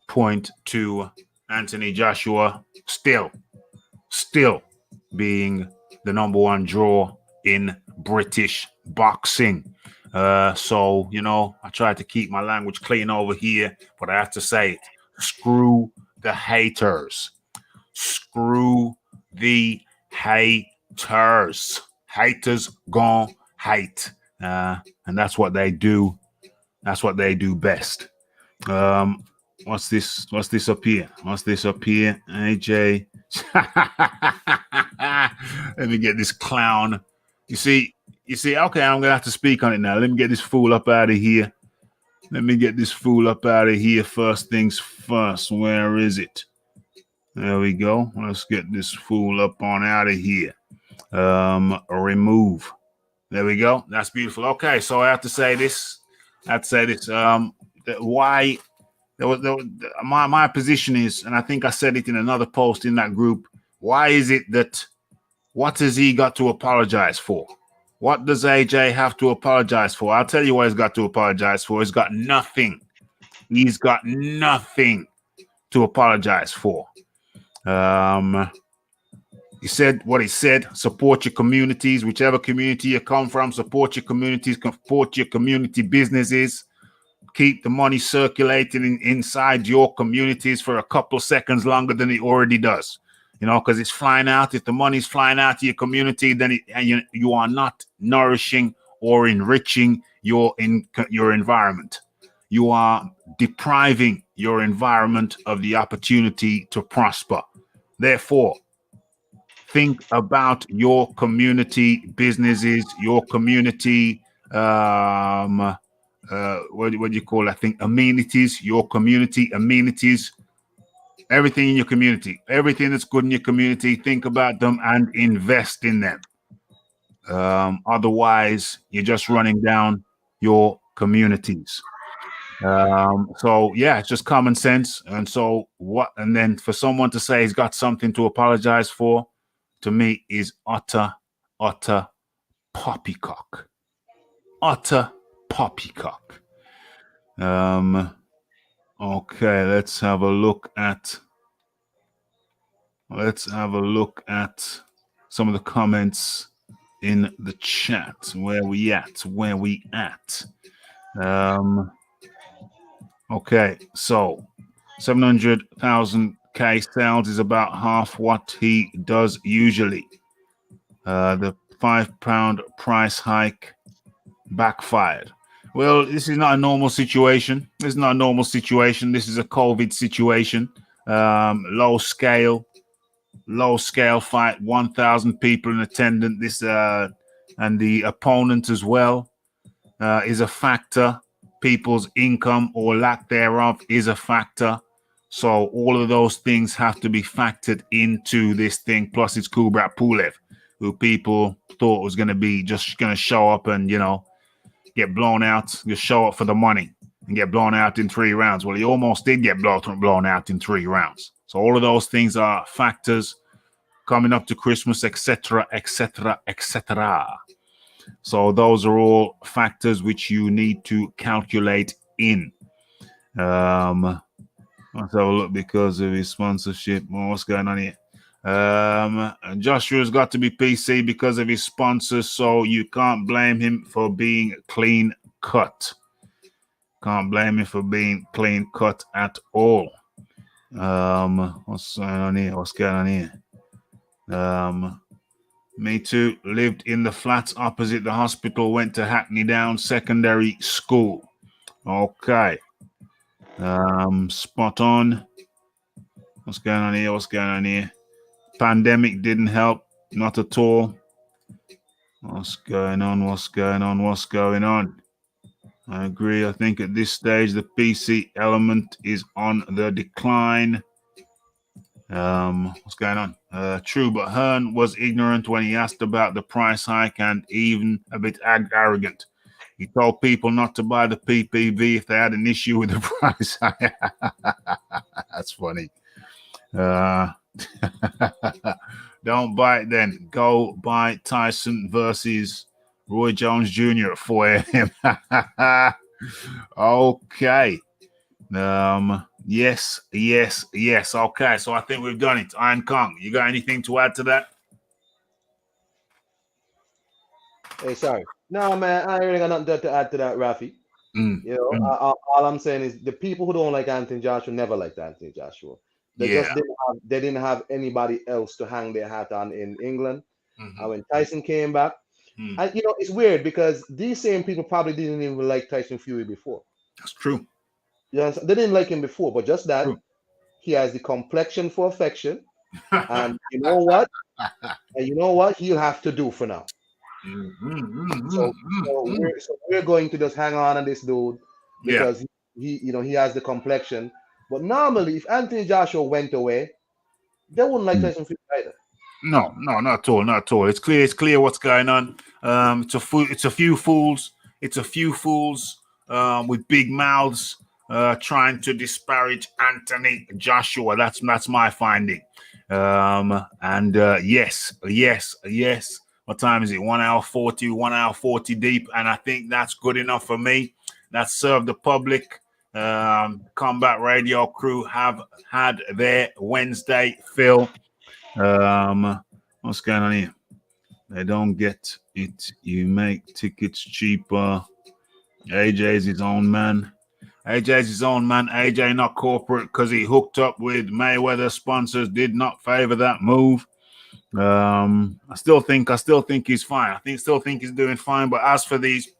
point to Anthony Joshua still being the number one draw in British boxing. So I try to keep my language clean over here, but I have to say it. Screw the haters. Screw the haters. Haters gon' hate. And that's what they do. That's what they do best. What's this? What's this up here? AJ. Let me get this clown. You see, you see, okay, I'm gonna have to speak on it now. Let me get this fool up out of here. First things first. Where is it? There we go. Let's get this fool up on out of here. Remove. There we go. That's beautiful. Okay, so I have to say this. Why my position is, and I think I said it in another post in that group. Why is it that what has he got to apologize for? What does AJ have to apologize for? I'll tell you what he's got to apologize for. He's got nothing. He's got nothing to apologize for. He said what he said. Support your communities, whichever community you come from. Support your communities. Support your community businesses. Keep the money circulating inside your communities for a couple of seconds longer than it already does. You know, because it's flying out. If the money's flying out to your community, then you are not nourishing or enriching your environment. You are depriving your environment of the opportunity to prosper. Therefore, think about your community businesses, your community, what do you call it? I think amenities, your community amenities. Everything in your community, everything that's good in your community, think about them and invest in them. Otherwise, you're just running down your communities. So yeah, it's just common sense. And so what? And then for someone to say he's got something to apologize for, to me, is utter poppycock. Utter poppycock. Okay, let's have a look at some of the comments in the chat. Where we at? Okay, so 700,000 K sales is about half what he does usually. The £5 price hike backfired. Well, this is not a normal situation. This is a COVID situation. Low scale fight, 1,000 people in attendance. And the opponent as well is a factor. People's income or lack thereof is a factor. So all of those things have to be factored into this thing. Plus, it's Kubrat Pulev, who people thought was going to show up and, get blown out, just show up for the money and get blown out in 3 rounds. Well, he almost did get blown out in 3 rounds. So all of those things are factors coming up to Christmas, etc., etc., etc. So those are all factors which you need to calculate in. Let's have a look because of his sponsorship. What's going on here? Joshua's got to be PC because of his sponsors, so you can't blame him for being clean cut. Can't blame him for being clean cut at all. What's going on here? Me too. Lived in the flats opposite the hospital. Went to Hackney Down Secondary School. Okay. Spot on. What's going on here? Pandemic didn't help. Not at all. What's going on? I agree. I think at this stage, the PC element is on the decline. What's going on? True, but Hearn was ignorant when he asked about the price hike and even a bit arrogant. He told people not to buy the PPV if they had an issue with the price hike. That's funny. Don't buy it then. Go buy Tyson versus Roy Jones Jr. at 4 a.m. Okay. Yes. Okay, so I think we've done it. Iron Kong, you got anything to add to that? Hey, sorry. No, man, I ain't really got nothing to add to that, Rafi. All I'm saying is the people who don't like Anthony Joshua never liked Anthony Joshua. They didn't have anybody else to hang their hat on in England. And when Tyson came back, and it's weird because these same people probably didn't even like Tyson Fury before. That's true. They didn't like him before, but just that he has the complexion for affection. And you know what? He'll have to do for now. So we're going to just hang on this dude Yeah. because he has the complexion. But normally, if Anthony Joshua went away, they wouldn't like Tyson Fury either. No, not at all, not at all. It's clear what's going on. It's a few fools. It's a few fools with big mouths trying to disparage Anthony Joshua. That's my finding. Yes. What time is it? 1 hour 40, 1 hour 40 deep, and I think that's good enough for me. That served the public. Combat Radio crew have had their Wednesday fill. What's going on here? They don't get it. You make tickets cheaper. AJ's his own man. AJ's his own man. AJ not corporate because he hooked up with Mayweather sponsors. Did not favor that move. I still think he's fine. Still think he's doing fine. But as for these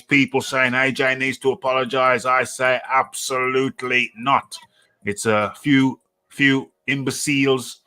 people saying AJ needs to apologize, I say absolutely not. It's a few imbeciles.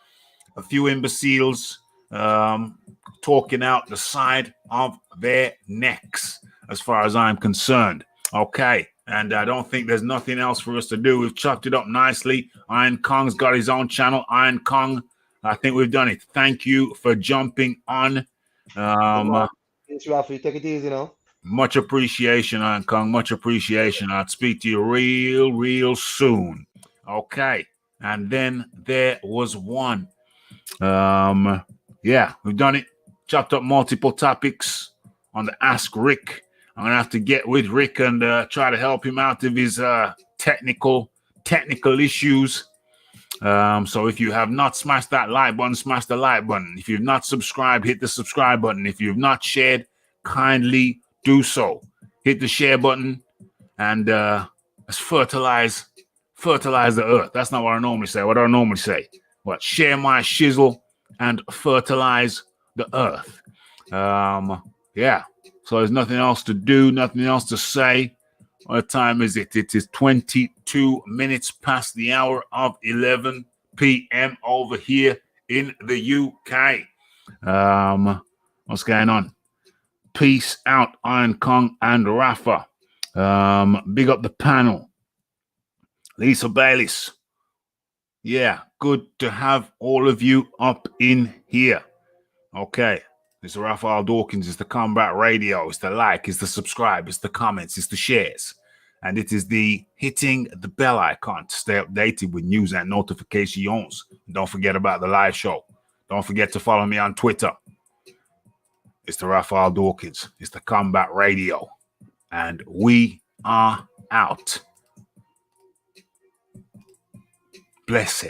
Talking out the side of their necks, as far as I'm concerned. Okay, and I don't think there's nothing else for us to do. We've chopped it up nicely. Iron Kong's got his own channel. Iron Kong, I think we've done it. Thank you for jumping on. It's Rafi. Take it easy now. Much appreciation, Iron Kong. Much appreciation. I'll speak to you real soon. Okay, and then there was one. Yeah, we've done it. Chopped up multiple topics on the Ask Rick. I'm gonna have to get with Rick and try to help him out of his technical issues. So if you have not smashed that like button, smash the like button. If you've not subscribed, hit the subscribe button. If you've not shared, kindly do so. Hit the share button and let's fertilize the earth. That's not what I normally say. What do I normally say? What? Share my shizzle and fertilize the earth. Yeah. So there's nothing else to do, nothing else to say. What time is it? It is 22 minutes past the hour of 11 p.m. over here in the UK. What's going on? Peace out, Iron Kong and Rafa. Big up the panel. Lisa Bayliss. Yeah, good to have all of you up in here. Okay. It's Raphael Dawkins, it's the Combat Radio, it's the like, it's the subscribe, it's the comments, it's the shares. And it is the hitting the bell icon to stay updated with news and notifications. Don't forget about the live show. Don't forget to follow me on Twitter. It's the Raphael Dawkins, it's the Combat Radio. And we are out. Blessed.